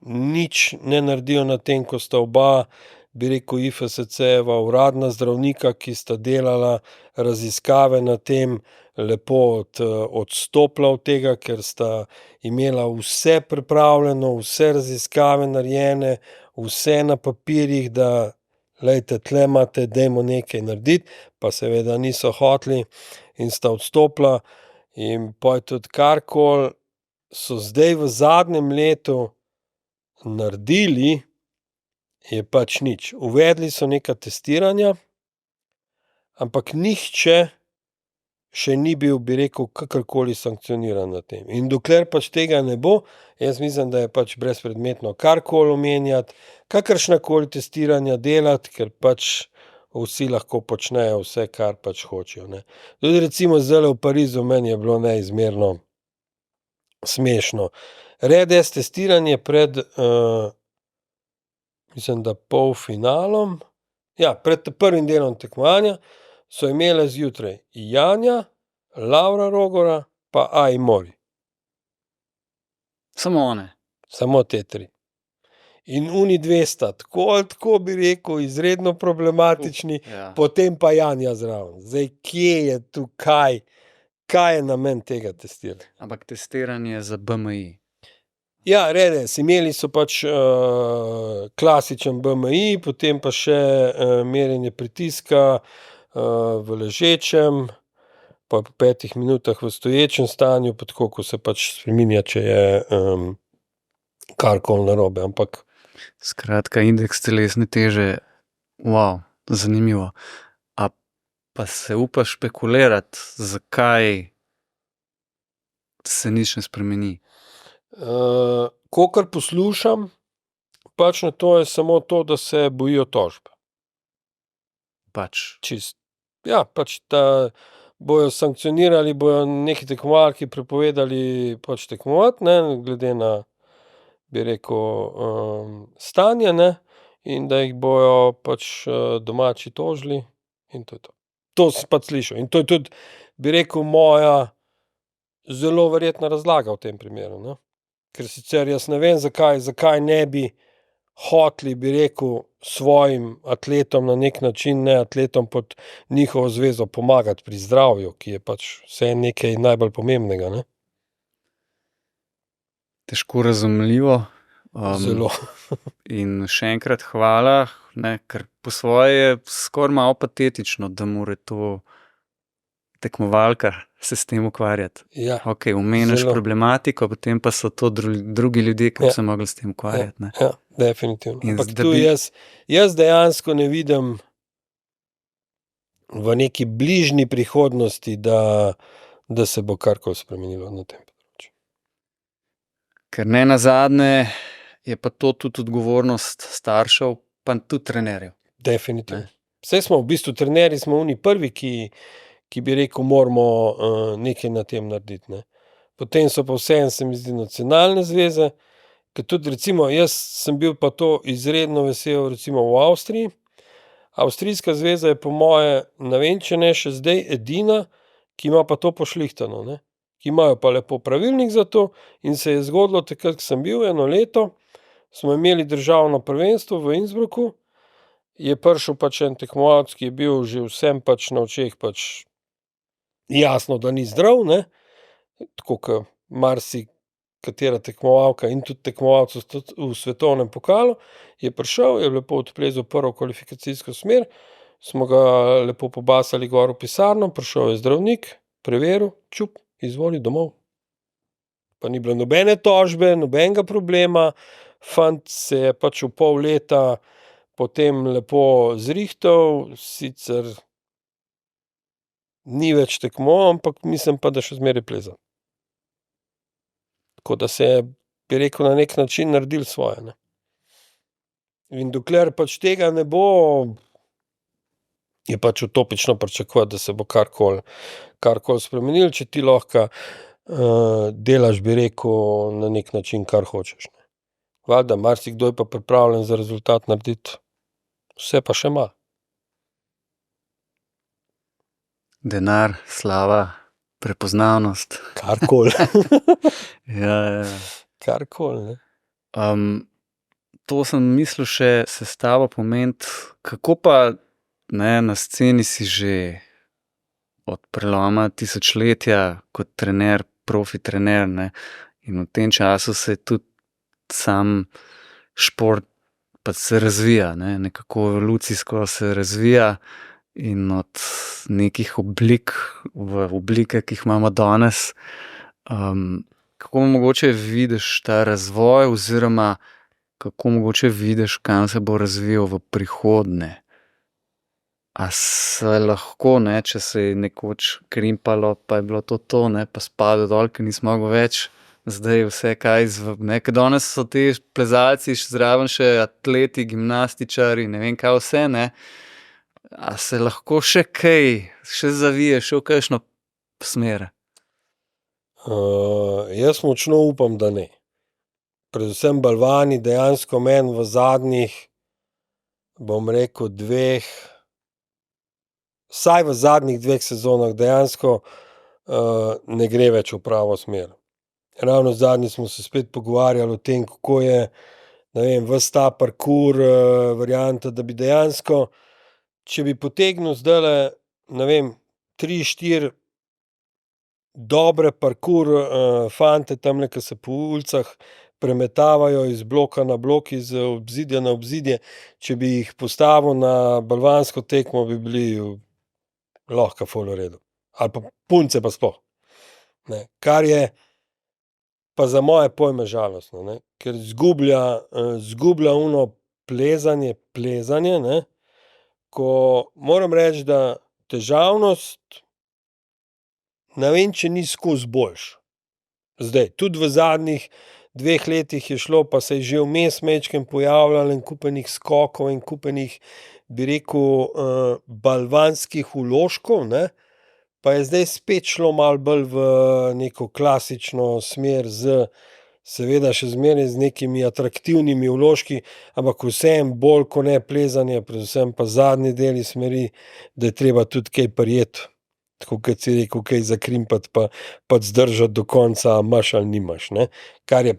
nič ne naredijo na tem, ko sta oba, bi rekel, IFSC-jeva uradna zdravnika, ki sta delala raziskave na tem, lepo odstopila od tega, ker sta imela vse pripravljeno, vse raziskave narejene, vse na papirjih, da glejte, tule imate, dajmo nekaj narediti, pa seveda niso hoteli in sta odstopila. In pol je tudi karkoli so zdaj v zadnjem letu naredili, je pač nič. Uvedli so neka testiranja, ampak nihče še ni bil, bi rekel, kakorkoli sankcioniran na tem. In dokler pač tega ne bo, jaz mislim, da je pač brezpredmetno karkoli omenjati, kakršnakoli testiranja delati, ker pač vsi lahko počnejo vse, kar pač hočejo, ne. Tudi recimo zdajle v Parizu meni je bilo neizmerno smešno. RED-S testiranje pred mislim, da polfinalom, ja, pred prvim delom tekmovanja so imele zjutraj Janja, Lavra Rogora pa Ai Mori. Samo one. Samo te 3. In oni 2 sta tako ali tako, bi rekel, izredno problematični, Ja. potem pa Janja zraven. Zdaj, kje je tu kaj je namen tega testiranja? Ampak testiranje za BMI. Ja, RED-S, imeli so pač klasičen BMI, potem pa še merjenje pritiska v ležečem, pa po 5 minutah v stoječem stanju, pa tako, ko se pač spreminja, če je karkoli narobe, ampak Skratka, indeks telesne teže, zanimivo. A pa se upaš špekulirati, zakaj se nič ne spremeni? Kakor poslušam, pač na to je samo to, da se bojijo tožb. pač. Čist. Ja, pač bojo sankcionirali, bojo neki tekmovalki prepovedali pač tekmovati, ne, glede na, bi rekel, stanje, ne, in da jih bojo pač domači tožili in to je to. To sem pač slišal in to je tudi, bi rekel, moja zelo verjetna razlaga v tem primeru, ne. Ker sicer jaz ne vem, zakaj ne bi hoteli, bi rekel, svojim atletom na neki način, ne atletom pod njihovo zvezo, pomagati pri zdravju, ki je pač vseeno nekaj najbolj pomembnega, ne. Težko razumljivo. Zelo. In še enkrat hvala, ne, ker po svoje je skoraj malo patetično, da mora to tekmovalka se s tem ukvarjati. Ja, Okej, omeniš zelo. problematiko, potem pa so to drugi ljudje, ki bi se mogli s tem ukvarjati, ne. Ja, definitivno. In Ampak da tu bi- jaz dejansko ne vidim v neki bližnji prihodnosti, da se bo karkoli spremenilo na tem področju. Ker nenazadnje je pa to tudi odgovornost staršev, pa tudi trenerjev. Definitivno. Ne. Saj smo v bistvu trenerji, smo oni prvi, ki bi rekel, moramo nekaj na tem narediti, ne. Potem so pa vseeno, se mi zdi, nacionalne zveze, ker tudi recimo jaz sem bil pa to izredno vesel recimo v Avstriji. Avstrijska zveza je po moje, ne vem, če ne še zdaj edina, ki ima pa to pošlihtano, ne. Ki imajo pa lepo pravilnik za to in se je zgodilo takrat, ko sem bil eno leto, smo imeli državno prvenstvo v Innsbrucku, je prišel pač en tekmovalec, ki je bil že vsem pač na očeh pač jasno, da ni zdrav, ne, tako kot marsikatera tekmovalka in tudi tekmovalec v svetovnem pokalu, je prišel, je lepo odplezal prvo kvalifikacijsko smer, smo ga lepo pobasali gor v pisarno, prišel je zdravnik, preveril, čup, izvoli domov. Pa ni bilo nobene tožbe, nobenega problema, fant se je pač v pol leta potem lepo zrihtal, sicer ni več tekmoval, ampak mislim pa, da še zmeraj pleza. Tako da se je, bi rekel, na neki način naredilo svoje, ne. In dokler pač tega ne bo, je pač utopično pričakovati, da se bo karkoli spremenilo, če ti lahko delaš, bi rekel, na neki način, kar hočeš, ne. Valjda, marsikdo je pa pripravljen za rezultat narediti vse pa še malo. Denar, slava, prepoznavnost. Karkoli. Ja. Karkoli, ne. To sem mislil še se s tabo pomeniti, kako pa, ne, na sceni si že od preloma tisočletja kot trener, profi trener, ne, in v tem času se je tudi sam šport pač se razvija, ne, nekako evolucijsko se razvija in od nekih oblik v oblike, ki jih imamo danes. Kako mogoče vidiš ta razvoj oziroma kako mogoče vidiš, kam se bo razvijal v prihodnje? A se lahko, ne, če se je nekoč krimpalo, pa je bilo to, ne, pa spadal dol, ker nisi mogel več, zdaj vse kaj ne, ker danes so ti plezalci zraven še atleti, gimnastičarji, ne vem kaj vse, ne. A se lahko še kaj, še zavije, še v kakšno smer? Jaz močno upam, da ne. Predvsem balvani dejansko meni v zadnjih, bom rekel, vsaj v zadnjih 2 sezonah dejansko ne gre več v pravo smer. Ravno zadnjič smo se spet pogovarjali o tem, kako je, ne vem, ves ta parkour, varianta, da bi dejansko, če bi potegnil zdajle, ne vem, 3, 4 dobre parkour fante tamle, ke se po ulicah premetavajo iz bloka na blok, iz obzidja na obzidje, če bi jih postavil na balvansko tekmo, bi bili lahko ful v redu. Ali pa punce pa sploh. Ne, kar je pa za moje pojme žalostno, ne, ker izgublja ono plezanje, ne, ko moram reči, da težavnost, ne vem, če ni skozi boljše. Zdaj, tudi v zadnjih 2 letih je šlo, pa se je že vmes mečkem pojavljalo en kupenih skokov in kupenih, bi rekel, balvanskih vložkov, ne. Pa je zdaj spet šlo malo bolj v neko klasično smer seveda še zmeraj z nekimi atraktivnimi vložki, ampak vseeno bolj kot ne plezanje, predvsem pa zadnji deli smeri, da je treba tudi kaj prijeti. Tako kot si rekel, kaj zakrimpati pa zdržati do konca, a imaš ali nimaš, ne. Kar je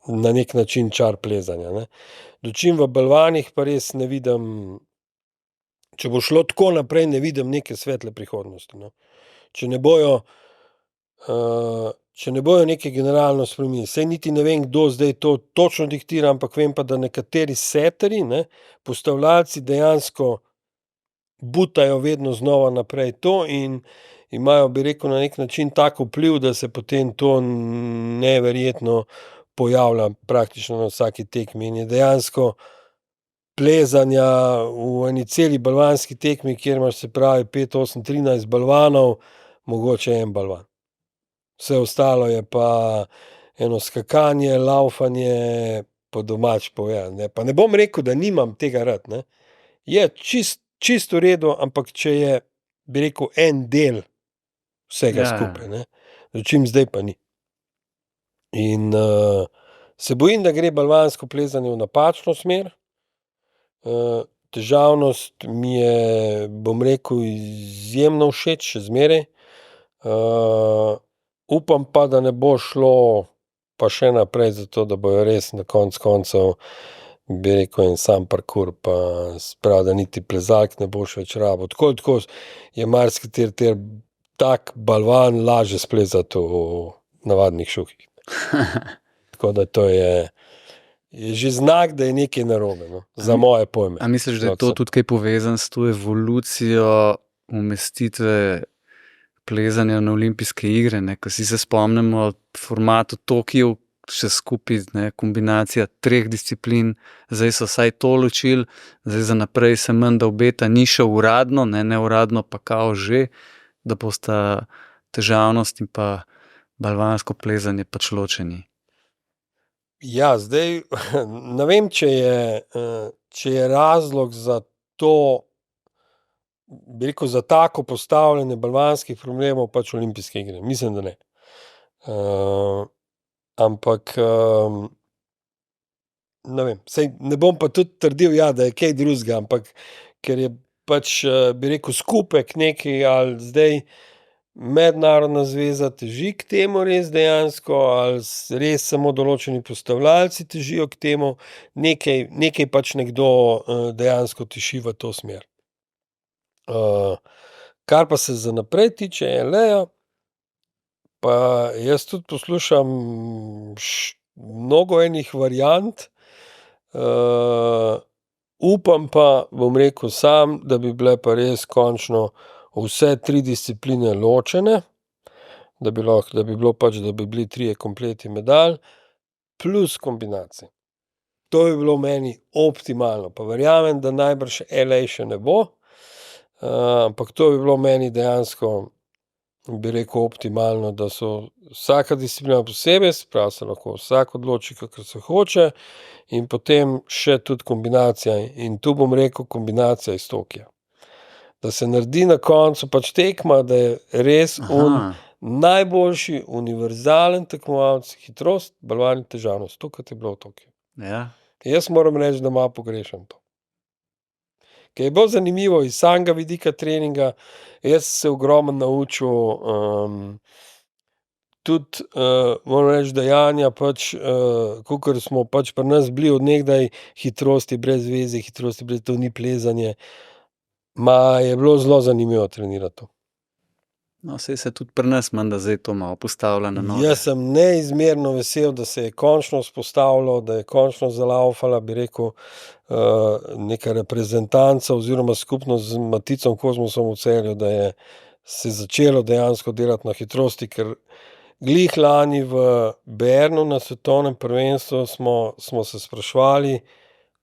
na neki način čar plezanja, ne. Dočim v balvanih pa res ne vidim, če bo šlo tako naprej, ne vidim neke svetle prihodnosti, no. Če ne bojo nekaj generalno spremenili, saj niti ne vem, kdo zdaj to točno diktira, ampak vem pa, da nekateri seterji, ne, postavljalci dejansko butajo vedno znova naprej to in imajo, bi rekel, na neki način tak vpliv, da se potem to neverjetno pojavlja praktično na vsaki tekmi in je dejansko plezanja v eni celi balvanski tekmi, kjer imaš, se pravi, 5, 8, 13 balvanov, mogoče en balvan. Vse ostalo je pa eno skakanje, lavfanje, po domače povedano, ne. Pa ne bom rekel, da nimam tega rad, ne. Je čisto v redu, ampak če je, bi rekel, en del vsega skupaj, ne. Dočim zdaj pa ni. In se bojim, da gre balvansko plezanje v napačno smer. Težavnost mi je, bom rekel, izjemno všeč, še zmeraj. Upam pa, da ne bo šlo pa še naprej, zato da bojo res na koncu koncev, bi rekel, en sam parkour, pa se pravi, da niti plezalk ne boš več rabil. Tako ali tako je marsikateri tak balvan lažje splezati v navadnih šukih. Tako da to je že znak, da je nekaj narobe, no, za moje pojme. A misliš, da je to tudi kaj povezano s to evolucijo umestitve plezanja na olimpijske igre, ne? Ko si se spomnimo formatu Tokio, še skupaj, ne, kombinacija 3 disciplin, zdaj so vsaj to ločili, zdaj za naprej se menda obeta, ni še uradno, ne, neuradno pa kao že, da bosta težavnost in pa balvansko plezanje pač ločeni. Ja, zdaj ne vem, če je razlog za to, bi rekel, za tako postavljanje balvanskih problemov pač olimpijske igre. Mislim, da ne. Ampak ne vem, saj ne bom pa tudi trdil, ja, da je kaj drugega, ampak ker je pač, bi rekel, skupek nekaj, ali zdaj mednarodna zveza teži k temu res dejansko, ali res samo določeni postavljalci težijo k temu, nekaj pač nekdo dejansko tiši v to smer. Kar pa se za naprej tiče LA-ja, pa jaz tudi poslušam mnogo enih variant, upam pa, bom rekel sam, da bi bile pa res končno vse 3 discipline ločene, da bi bilo pač, da bi bili 3 kompleti medalj, plus kombinacije. To bi bilo meni optimalno, pa verjamem, da najbrž LA še ne bo, ampak to bi bilo meni dejansko, bi rekel, optimalno, da so vsaka disciplina posebej, se pravi, se lahko vsak odloči, kakor se hoče, in potem še tudi kombinacija, in tu bom rekel kombinacija iz Tokia. Da se naredi na koncu pač tekma, da je res najboljši univerzalen tekmovalec, hitrost, balvan in težavnost, to, kot je bilo v Tokiu. Ja. Jaz moram reči, da malo pogrešam to. Ker je bilo zanimivo iz samega vidika treninga, jaz sem se ogromno naučil, tudi moram reči, da Janja pač, kakor smo pač pri nas bili od nekdaj, hitrosti brez veze, to ni plezanje, je bilo zelo zanimivo trenirati to. No, saj se tudi pri nas menda zdaj to malo postavlja na noge. Jaz sem neizmerno vesel, da se je končno vzpostavilo, da je končno zalaufala, bi rekel, neka reprezentanca oziroma skupnost z Maticom Kozmosom v Celju, da je se začelo dejansko delati na hitrosti, ker glih lani v Bernu na svetovnem prvenstvu smo se spraševali,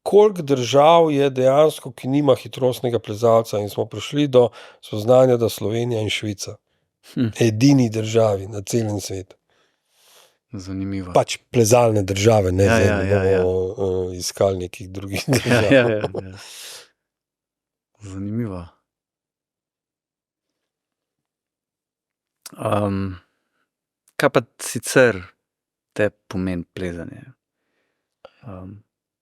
koliko držav je dejansko, ki nima hitrostnega plezalca, in smo prišli do spoznanja, da Slovenija in Švica. Edini državi na celem svetu. Zanimivo. Pač plezalne države, ne Ja, zdaj ja, ne ja, ja. bomo iskali nekih drugih Ja, držav. ja, ja, ja. Zanimivo. Kaj pa sicer te pomeni plezanje?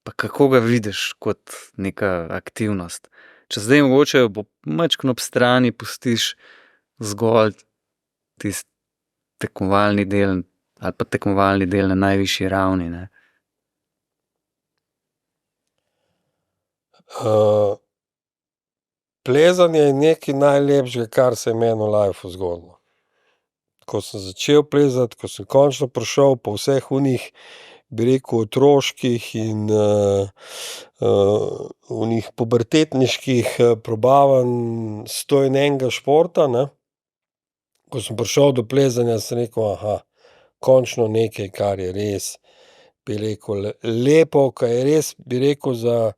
Pa kako ga vidiš kot neka aktivnost? Če zdaj mogoče bo majčkeno ob strani pustiš zgolj tisti tekmovalni del ali pa tekmovalni del na najvišji ravni, ne? Plezanje je nekaj najlepšega, kar se je meni v lifeu zgodilo. Ko sem začel plezati, ko sem končno prišel po vseh onih, bi rekel, otroških in onih pubertetniških probavanj 101 športa, ne. Ko sem prišel do plezanja, sem rekel, končno nekaj, kar je res, bi rekel, lepo, ka je res, bi rekel, za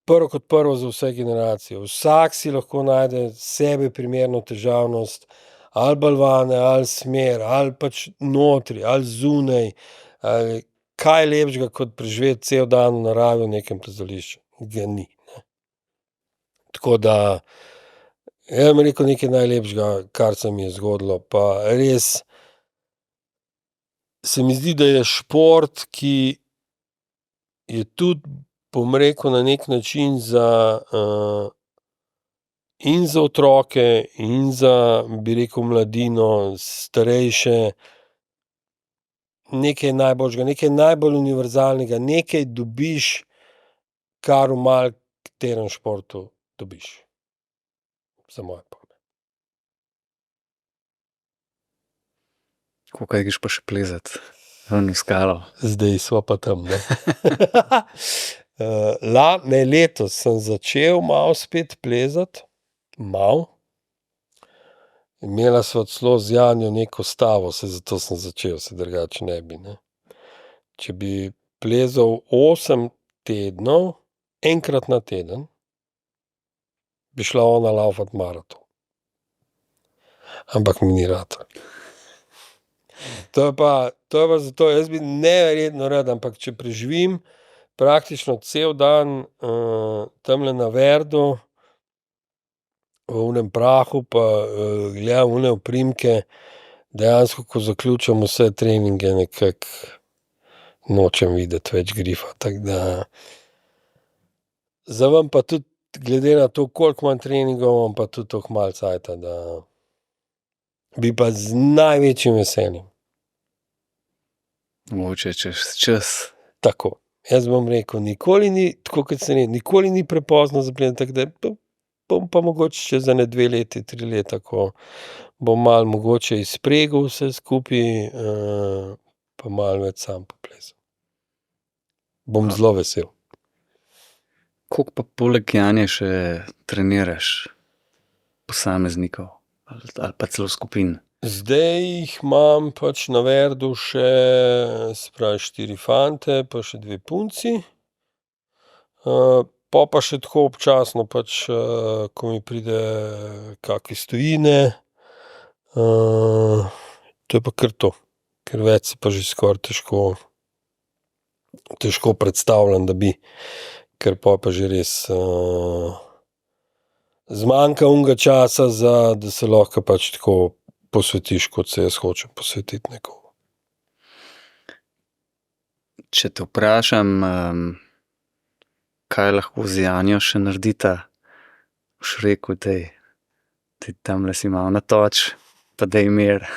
prvo kot prvo za vse generacije. Vsak si lahko najde sebi primerno težavnost, ali balvane, ali smer, ali pač notri, ali zunaj, ali kaj lepšega, kot preživeti cel dan v naravi v nekem plezališču. Ga ni, ne. Tako da, jaz bom rekel, nekaj najlepšega, kar se mi je zgodilo, pa res se mi zdi, da je šport, ki je tudi, bom rekel, na neki način in za otroke in za, bi rekel, mladino, starejše, nekaj najboljšega, nekaj najbolj univerzalnega, nekaj dobiš, kar v malikaterem športu dobiš. Za moje pojme. Kolikokrat greš pa še plezat ven v skalo? Zdaj sva pa tam, ne. Letos sem začel malo spet plezati, malo. Imela sva celo z Janjo neko stavo, saj zato sem začel, saj drugače ne bi, ne. Če bi plezal 8 tednov, enkrat na teden, bi šla ona laufat maraton. Ampak mi ni ratalo. To je pa zato, jaz bi neverjetno rad, ampak če preživim praktično cel dan tamle na Verdu, v onem prahu, pa gledam one oprimke, dejansko, ko zaključim vse treninge, nekako nočem videti več grifa, tako da za ven pa tudi, glede na to, koliko imam treningov, imam pa tudi toliko malo cajta, da bi pa z največjim veseljem. Mogoče čez čas. Tako. Jaz bom rekel, nikoli ni, tako kot sem rekel, nikoli ni prepozno za plezanje, tako da bom pa mogoče čez ene 2 leti, 3 leta, ko bom malo mogoče izpregel vse skupaj, pa malo več sam poplezal. Bom zelo vesel. Koliko pa poleg Janje še treniraš posameznikov ali pa celo skupin? Zdaj jih imam pač na Verdu še, se pravi, 4 fante pa še 2 punci. Po pa še tako občasno pač, ko mi pride kak iz tujine, to je pa kar to. Ker več si pa že skoraj težko predstavljam, da bi, ker pol pa že res zmanjka onega časa da se lahko pač tako posvetiš, kot se jaz hočem posvetiti nekomu. Če te vprašam, kaj lahko z Janjo še naredita, boš rekel, daj, ti tamle si malo natoč, pa daj mir.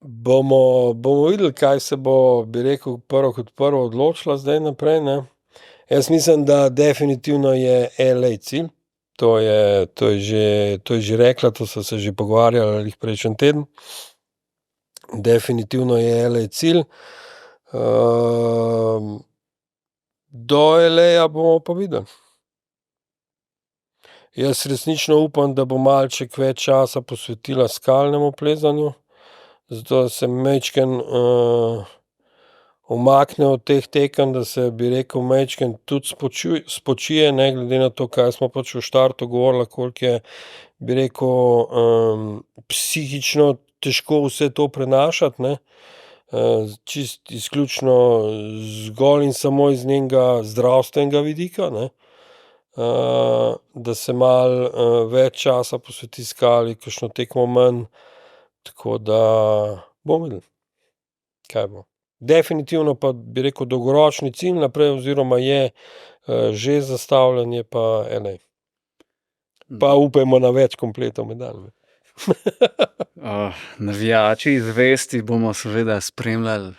Bomo videli, kaj se bo, bi rekel, prvo kot prvo odločila zdaj naprej, ne. Jaz mislim, da definitivno je LA cilj. To je že rekla, to sva se že pogovarjala glih prejšnji teden. Definitivno je LA cilj. Do LA-ja bomo pa videli. Jaz resnično upam, da bo malček več časa posvetila skalnemu plezanju, zato da se majčkeno umakne od teh tekem, da se, bi rekel, majčkeno tudi spočije, ne glede na to, kaj smo pač v štartu govorila, koliko je, bi rekel, psihično težko vse to prenašati, ne. Čist izključno zgolj in samo iz njenega zdravstvenega vidika, ne. Da se malo več časa posveti skali, kakšno tekmo manj, tako da bomo videli, kaj bo. Definitivno pa bi rekel dolgoročni cilj naprej oziroma je že zastavljen, je pa LA. Pa upajmo na več kompletov medalj. Navijači zvesti bomo seveda spremljali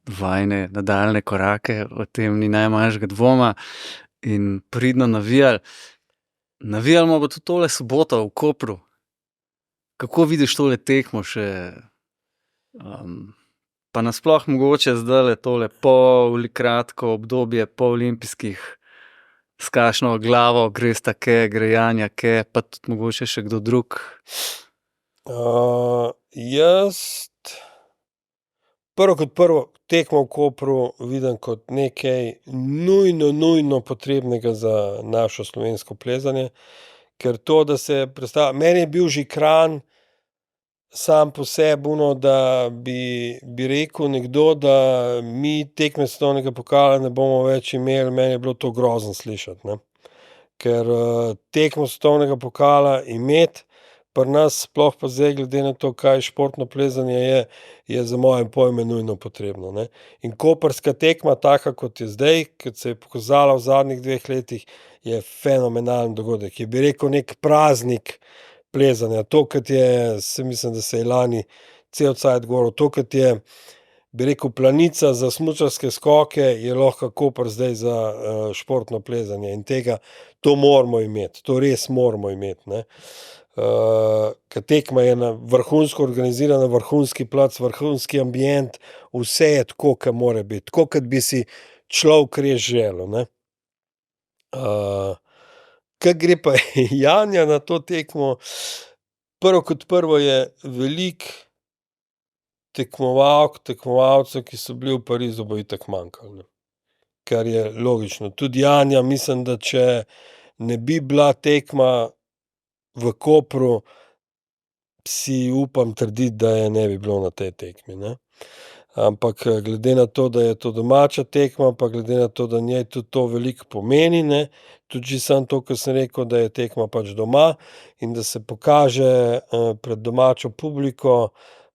vajine nadaljnje korake, o tem ni najmanjšega dvoma, in pridno navijali. Navijali bo tudi tole soboto v Kopru. Kako vidiš tole tekmo še? Pa nasploh mogoče zdajle tole kratko obdobje po olimpijskih, s kakšno glavo gresta gre Janja, pa tudi mogoče še kdo drug? Jaz prvo kot prvo tekmo v Kopru vidim kot nekaj nujno potrebnega za našo slovensko plezanje, ker to, da se meni je bil že Kranj sam po sebi da bi rekel nekdo, da mi tekme svetovnega pokala ne bomo več imeli, meni je bilo to grozno slišati, ne. Ker tekmo svetovnega pokala imeti pri nas, sploh pa zdaj glede na to, kaj športno plezanje je za moje pojme nujno potrebno, ne. In koprska tekma, taka kot je zdaj, kot se je pokazala v zadnjih 2 letih, je fenomenalen dogodek, je, bi rekel, neki praznik plezanja. To, kot je, mislim, da se je lani cel cajt govorilo, to, kot je, bi rekel, planica za smučarske skoke, je lahko Koper zdaj za športno plezanje in to moramo imeti, to res moramo imeti, ne. Ker tekma je vrhunsko organizirana, vrhunski plac, vrhunski ambient, vse je tako, kot mora biti, tako kot bi si človek res želel, ne. Ko gre pa Janja na to tekmo, prvo kot prvo je veliko tekmovalk, tekmovalcev, ki so bili v Parizu, bo itak manjkalo, ne. Kar je logično. Tudi Janja, mislim, da če ne bi bila tekma v Kopru, si upam trditi, da je ne bi bilo na tej tekmi, ne. Ampak glede na to, da je to domača tekma, pa glede na to, da njej tudi to veliko pomeni, ne, tudi že samo to, ko sem rekel, da je tekma pač doma in da se pokaže pred domačo publiko,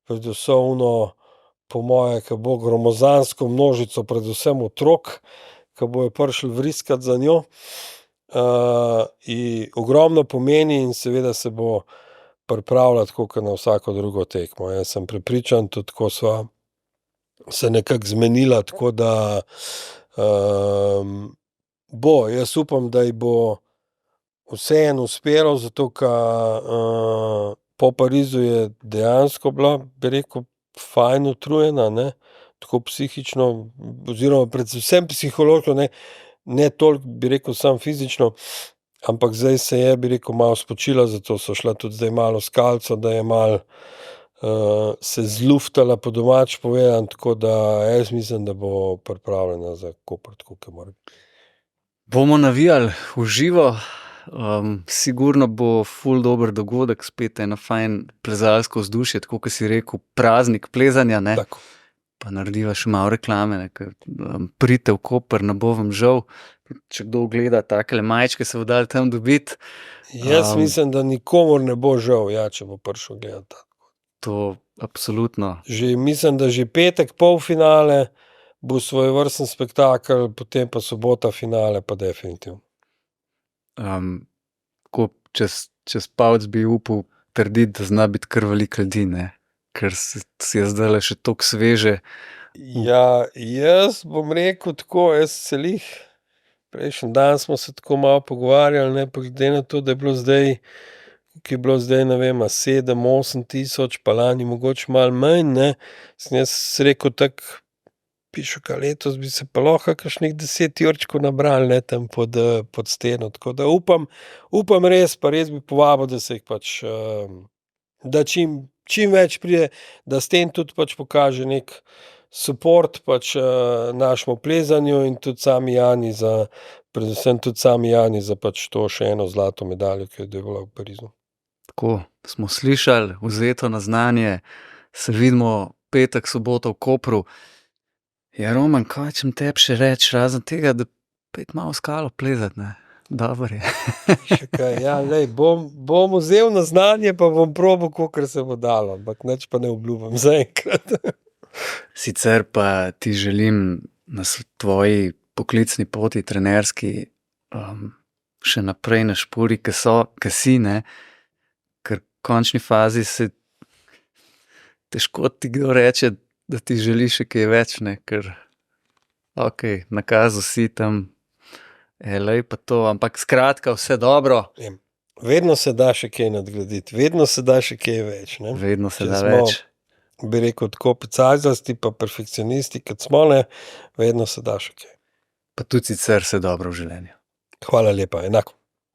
predvsem po moje, ke bo gromozansko množico, predvsem otrok, ke bojo prišli vriskat za njo, in ogromno pomeni in seveda se bo pripravila tako kot na vsako drugo tekmo. Jaz sem prepričan, tudi tako sva se nekako zmenila, tako da jaz upam, da ji bo vseeno uspelo, zato ker po Parizu je dejansko bila, bi rekel, fajn utrujena, ne, tako psihično oziroma predvsem psihološko, ne toliko, bi rekel, samo fizično, ampak zdaj se je, bi rekel, malo spočila, zato so šla tudi zdaj malo v skalico, da je malo se zluftala, po domače povedano, tako da jaz mislim, da bo pripravljena za Koper, tako ke mora biti. Bomo navijali v živo, sigurno bo ful dober dogodek, spet eno fajn plezalsko vzdušje, tako kot si rekel, praznik plezanja, ne. Tako. Pa narediva še malo reklame, ne, ker pridite v Koper, ne bo vam žal, če kdo gleda, takele majčke se bo dalo tam dobiti. Jaz mislim, da nikomur ne bo žal, ja, če bo prišel gledat. To absolutno. Mislim, da že petek polfinale bo svojevrsten spektakel, potem pa sobota finale pa definitivno. Tako čez palec bi upal trditi, da zna biti kar veliko ljudi, ne, ker si je zdajle še toliko sveže. Ja, jaz bom rekel tako, prejšnji dan smo se tako malo pogovarjali, ne, pa glede na to, da je bilo zdaj, koliko je bilo zdaj, ne vem, 7-8 tisoč, pa lani mogoče malo manj, ne, sem jaz rekel tako, pišu, ka letos bi se pa lahko kakšnih 10 jurčkov nabrali, ne, tam pod steno, tako da upam res, pa res bi povabil, da se jih pač, da čim več pride, da s tem tudi pač pokaže neki suport pač našemu plezanju in tudi sami Janji predvsem tudi sami Janji za pač to še eno zlato medaljo, ki jo je dojevala v Parizu. Tako smo slišali, vzeto na znanje, se vidimo petek, soboto v Kopru. Ja, Roman, kaj čem tebi še reči, razen tega, da pet malo skalo plezati, ne? Dober je. Še kaj, ja, lej, bom vzel na znanje, pa bom probal, kolikor se bo dalo, ampak nič pa ne obljubim zaenkrat. Sicer pa ti želim na tvoji poklicni poti, trenerski, še naprej na špuri, ki si, ne? Ker v končni fazi se težko ti kdo reče, da ti želi še kaj več, ne? Ker, nakazal si tam, lej pa to, ampak skratka, vse dobro. Vedno se da še kaj nadgraditi, vedno se da še kaj več, ne? Vedno se Če da smo, več. bi rekel, tako pecazasti pa perfekcionisti, kot smo, ne, vedno se da še kaj. Pa tudi sicer se dobro v življenju. Hvala lepa, enako.